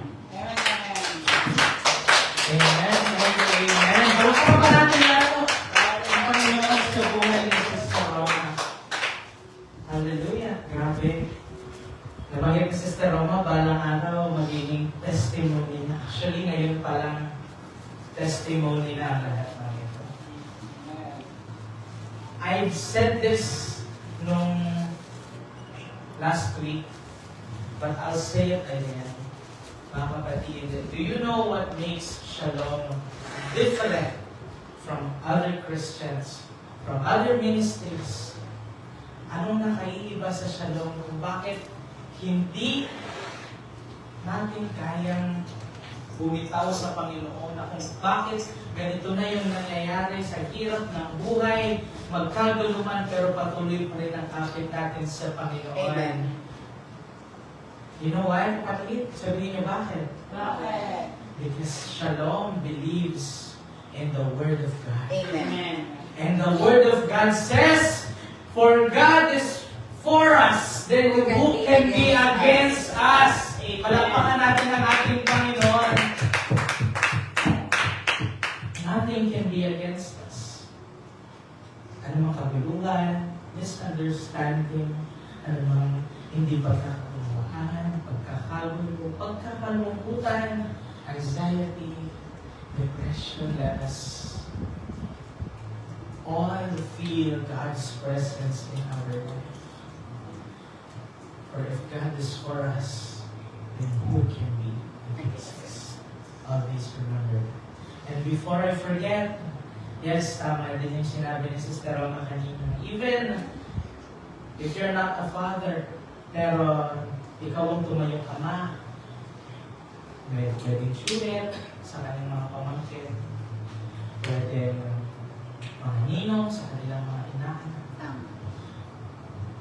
[SPEAKER 2] Amen. Amen. Palakpakan pa natin lalo ang Panginoon sa buhay ni Sister Roma. Hallelujah. Grabe. Nabanggit ni Sister Roma, balang araw magiging testimony na. Actually, ngayon palang testimony na ang lahat ng ito. I've said this nung last week, but I'll say it again. Mga kapatid, do you know what makes Shalom different from other Christians, from other ministries? Anong nakaiiba sa Shalom kung bakit hindi natin kayang bumitaw sa Panginoon, na kung bakit ganito na yung nangyayari sa hirap ng buhay, magkagulo man pero patuloy pa rin ang kapit natin sa Panginoon.
[SPEAKER 3] Amen.
[SPEAKER 2] You know why, kapatid? Sabihin niyo bakit?
[SPEAKER 5] Bakit?
[SPEAKER 2] Because Shalom believes in the Word of God.
[SPEAKER 3] Amen.
[SPEAKER 2] And the Word of God says, for God is for us, then who can be against us? Palakpakan natin ang ating Panginoon. Nothing can be against us. Ano mang kabuluhan, misunderstanding, ano mang hindi pagkakaunawaan, pagkakagulo, pagkakalungkutan, anxiety, depression, let us all feel God's presence in our life. For if God is for us, then who can be against us? Always remember. And before I forget, yes, tama din yung sinabi ni Sister Roma kanina. Even if you're not a father, pero ikaw ang tumayong ama, pwedeng shooter sa kanilang mga pamangkin, pwedeng mga ninong sa kanilang mga inaanak.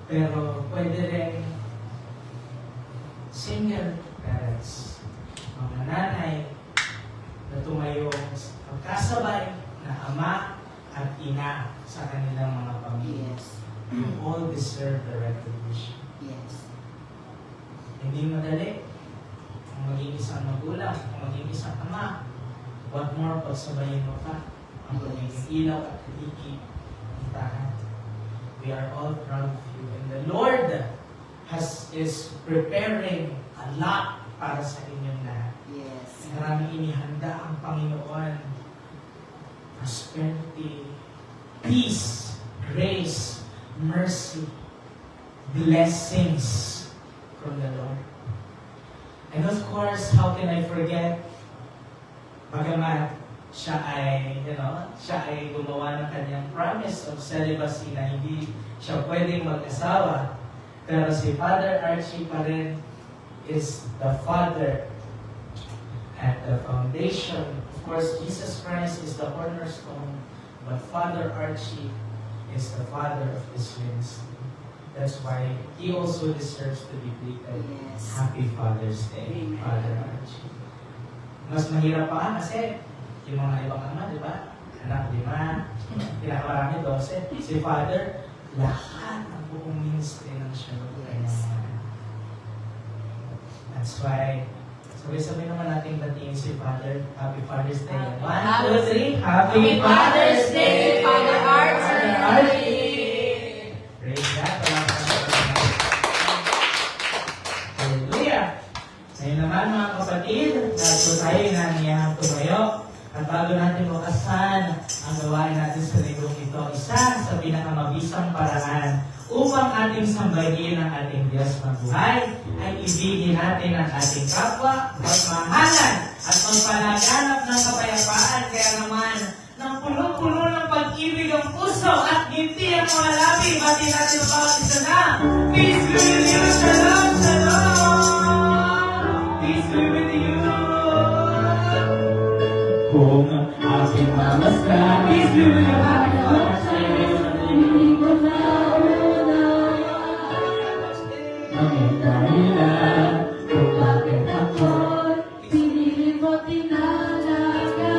[SPEAKER 2] Pero pwede rin single parents, mga nanay na tumayong magkasabay na ama at ina sa kanilang mga pamilya.
[SPEAKER 3] Yes.
[SPEAKER 2] You all deserve the recognition.
[SPEAKER 3] Yes.
[SPEAKER 2] Hindi madali kung maging isang magulang, kung maging isang ama. What more pagsabayin mo pa ang pagiging ilaw at haligi ng tahan. We are all proud of you. And the Lord is preparing a lot para sa inyong lahat.
[SPEAKER 3] Yes.
[SPEAKER 2] Maraming inihanda ang Panginoon. Prosperity, peace, grace, mercy, blessings, from the Lord. And of course, how can I forget, bagamat siya ay gumawa ng kanyang promise of celibacy na hindi siya pwedeng mag-asawa. Pero si Father Archie pa rin is the Father at the foundation. Of course, Jesus Christ is the cornerstone, but Father Archie is the father of this ministry. That's why he also deserves to be greeted.
[SPEAKER 3] Yes.
[SPEAKER 2] Happy Father's Day,
[SPEAKER 3] Amen.
[SPEAKER 2] Father Archie. Mas mahirap pa kasi yung mga ibang ama, di ba? Anak 5, pinakamarami 12. Si Father, lahat ng buong ministry ng siya. That's why, sabay-sabay naman natin batiin si Father. Happy Father's Day. 1, 2, 3. Happy Father's Day,
[SPEAKER 5] Father Archie!
[SPEAKER 2] Father Archie! Praise God. Hallelujah! Ngayon naman mga kapatid, bago tayo nangyayang tumayo, at bago natin bukasan ang gawain natin sa linggong ito, isa sa pinakamabisang paraan upang ating sambahin ang ating Diyos na buhay, ay ibigin natin ang ating kapwa, magmahalan, at magpalaganap ng kapayapaan. Kaya naman, ng puno-puno ng pag-ibig ang puso at ngiti ang mga labi, bati natin ang bawat isa na. Peace be with you! Shalom! Shalom! Peace be with you! Kung aking mamasdan, peace be with you! Happy Father's Day! Ang dahilan kung bakit ako'y
[SPEAKER 5] Pinili mo tinalaga,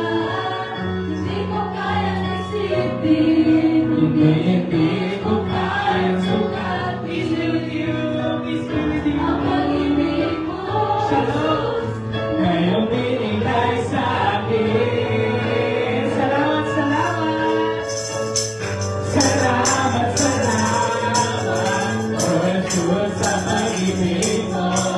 [SPEAKER 5] hindi ko kayang isipin.
[SPEAKER 2] hindi ko kayang sukat. Peace be with you! Peace be with you!
[SPEAKER 5] Ang pag-ibig mo,
[SPEAKER 2] Shalom! Ngayong binigay sa akin. Salamat, salamat! Salamat, salamat! O Jesus, sa pag-ibig mo.